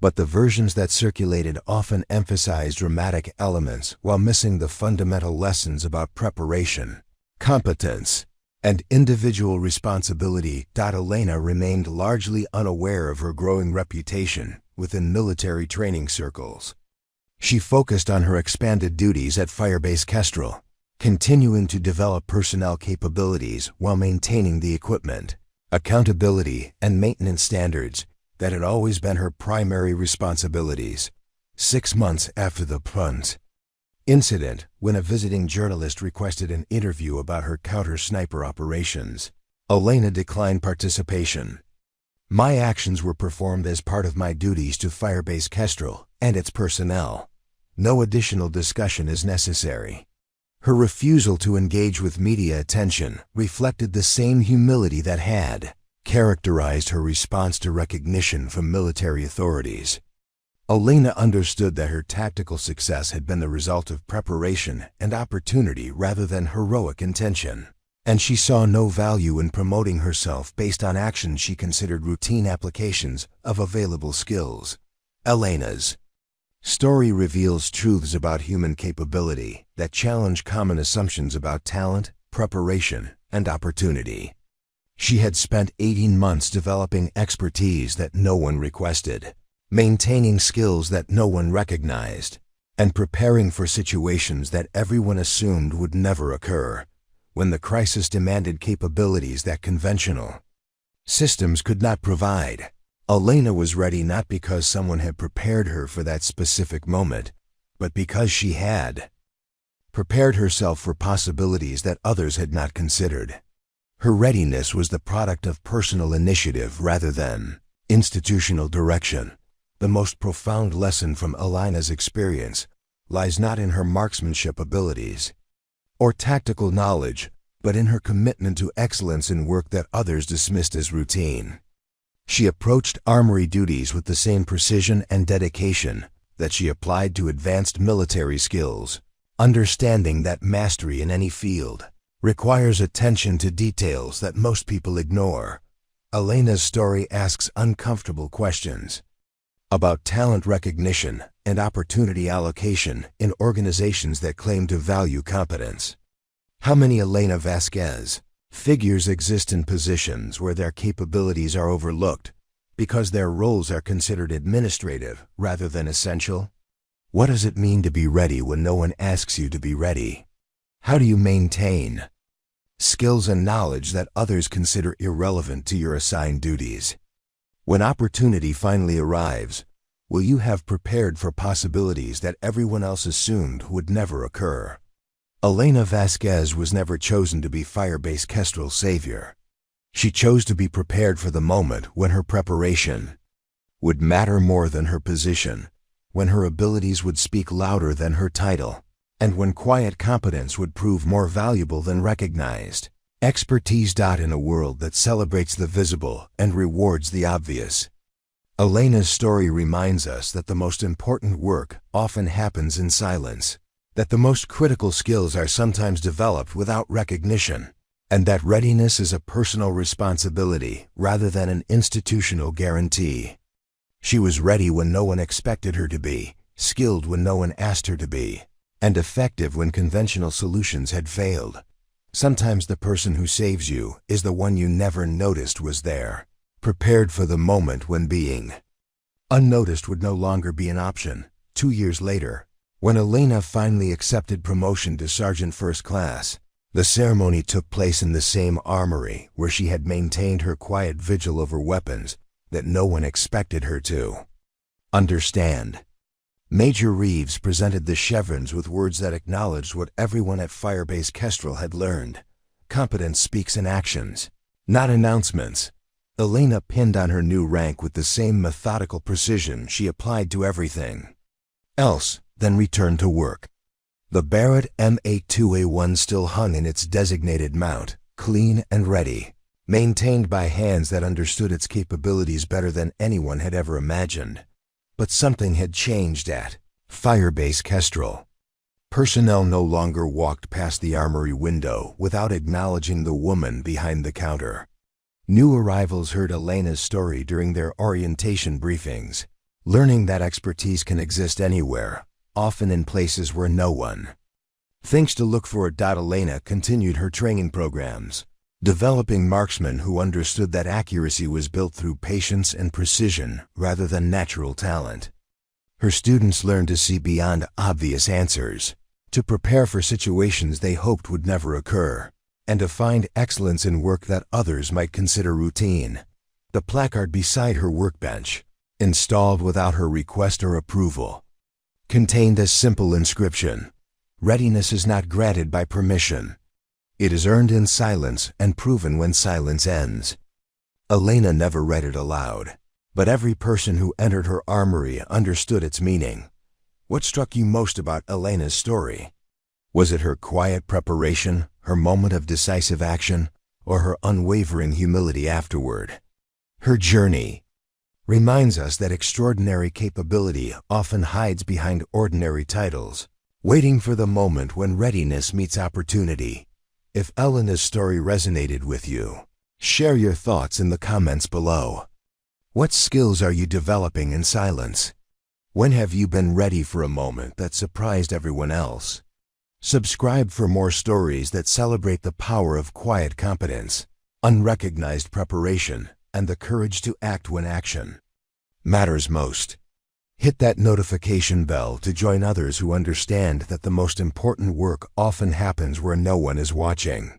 But the versions that circulated often emphasized dramatic elements while missing the fundamental lessons about preparation, competence, and individual responsibility. Elena remained largely unaware of her growing reputation within military training circles. She focused on her expanded duties at Firebase Kestrel, continuing to develop personnel capabilities while maintaining the equipment, accountability, and maintenance standards that had always been her primary responsibilities. 6 months after the Puns incident, when a visiting journalist requested an interview about her counter-sniper operations, Elena declined participation. "My actions were performed as part of my duties to Firebase Kestrel and its personnel. No additional discussion is necessary." Her refusal to engage with media attention reflected the same humility that had characterized her response to recognition from military authorities. Elena understood that her tactical success had been the result of preparation and opportunity rather than heroic intention, and she saw no value in promoting herself based on actions she considered routine applications of available skills. Elena's story reveals truths about human capability that challenge common assumptions about talent, preparation, and opportunity. She had spent 18 months developing expertise that no one requested, maintaining skills that no one recognized, and preparing for situations that everyone assumed would never occur, when the crisis demanded capabilities that conventional systems could not provide. Elena was ready not because someone had prepared her for that specific moment, but because she had prepared herself for possibilities that others had not considered. Her readiness was the product of personal initiative rather than institutional direction. The most profound lesson from Elena's experience lies not in her marksmanship abilities or tactical knowledge, but in her commitment to excellence in work that others dismissed as routine. She approached armory duties with the same precision and dedication that she applied to advanced military skills, understanding that mastery in any field requires attention to details that most people ignore. Elena's story asks uncomfortable questions about talent recognition and opportunity allocation in organizations that claim to value competence. How many Elena Vasquez figures exist in positions where their capabilities are overlooked because their roles are considered administrative rather than essential? What does it mean to be ready when no one asks you to be ready? How do you maintain skills and knowledge that others consider irrelevant to your assigned duties? When opportunity finally arrives, will you have prepared for possibilities that everyone else assumed would never occur? Elena Vasquez was never chosen to be Firebase Kestrel's savior. She chose to be prepared for the moment when her preparation would matter more than her position, when her abilities would speak louder than her title, and when quiet competence would prove more valuable than recognized expertise. In a world that celebrates the visible and rewards the obvious, Elena's story reminds us that the most important work often happens in silence, that the most critical skills are sometimes developed without recognition, and that readiness is a personal responsibility rather than an institutional guarantee. She was ready when no one expected her to be, skilled when no one asked her to be, and effective when conventional solutions had failed. Sometimes the person who saves you is the one you never noticed was there, prepared for the moment when being unnoticed would no longer be an option. 2 years later, when Elena finally accepted promotion to Sergeant First Class, the ceremony took place in the same armory where she had maintained her quiet vigil over weapons that no one expected her to understand. Major Reeves presented the chevrons with words that acknowledged what everyone at Firebase Kestrel had learned. Competence speaks in actions, not announcements. Elena pinned on her new rank with the same methodical precision she applied to everything else, then returned to work. The Barrett M82A1 still hung in its designated mount, clean and ready, maintained by hands that understood its capabilities better than anyone had ever imagined. But something had changed at Firebase Kestrel. Personnel no longer walked past the armory window without acknowledging the woman behind the counter. New arrivals heard Elena's story during their orientation briefings, learning that expertise can exist anywhere, often in places where no one thinks to look for it. Elena continued her training programs, developing marksmen who understood that accuracy was built through patience and precision rather than natural talent. Her students learned to see beyond obvious answers, to prepare for situations they hoped would never occur, and to find excellence in work that others might consider routine. The placard beside her workbench, installed without her request or approval, contained a simple inscription: "Readiness is not granted by permission. It is earned in silence and proven when silence ends." Elena never read it aloud, but every person who entered her armory understood its meaning. What struck you most about Elena's story? Was it her quiet preparation, her moment of decisive action, or her unwavering humility afterward? Her journey reminds us that extraordinary capability often hides behind ordinary titles, waiting for the moment when readiness meets opportunity. If Elena's story resonated with you, share your thoughts in the comments below. What skills are you developing in silence? When have you been ready for a moment that surprised everyone else? Subscribe for more stories that celebrate the power of quiet competence, unrecognized preparation, and the courage to act when action matters most. Hit that notification bell to join others who understand that the most important work often happens where no one is watching.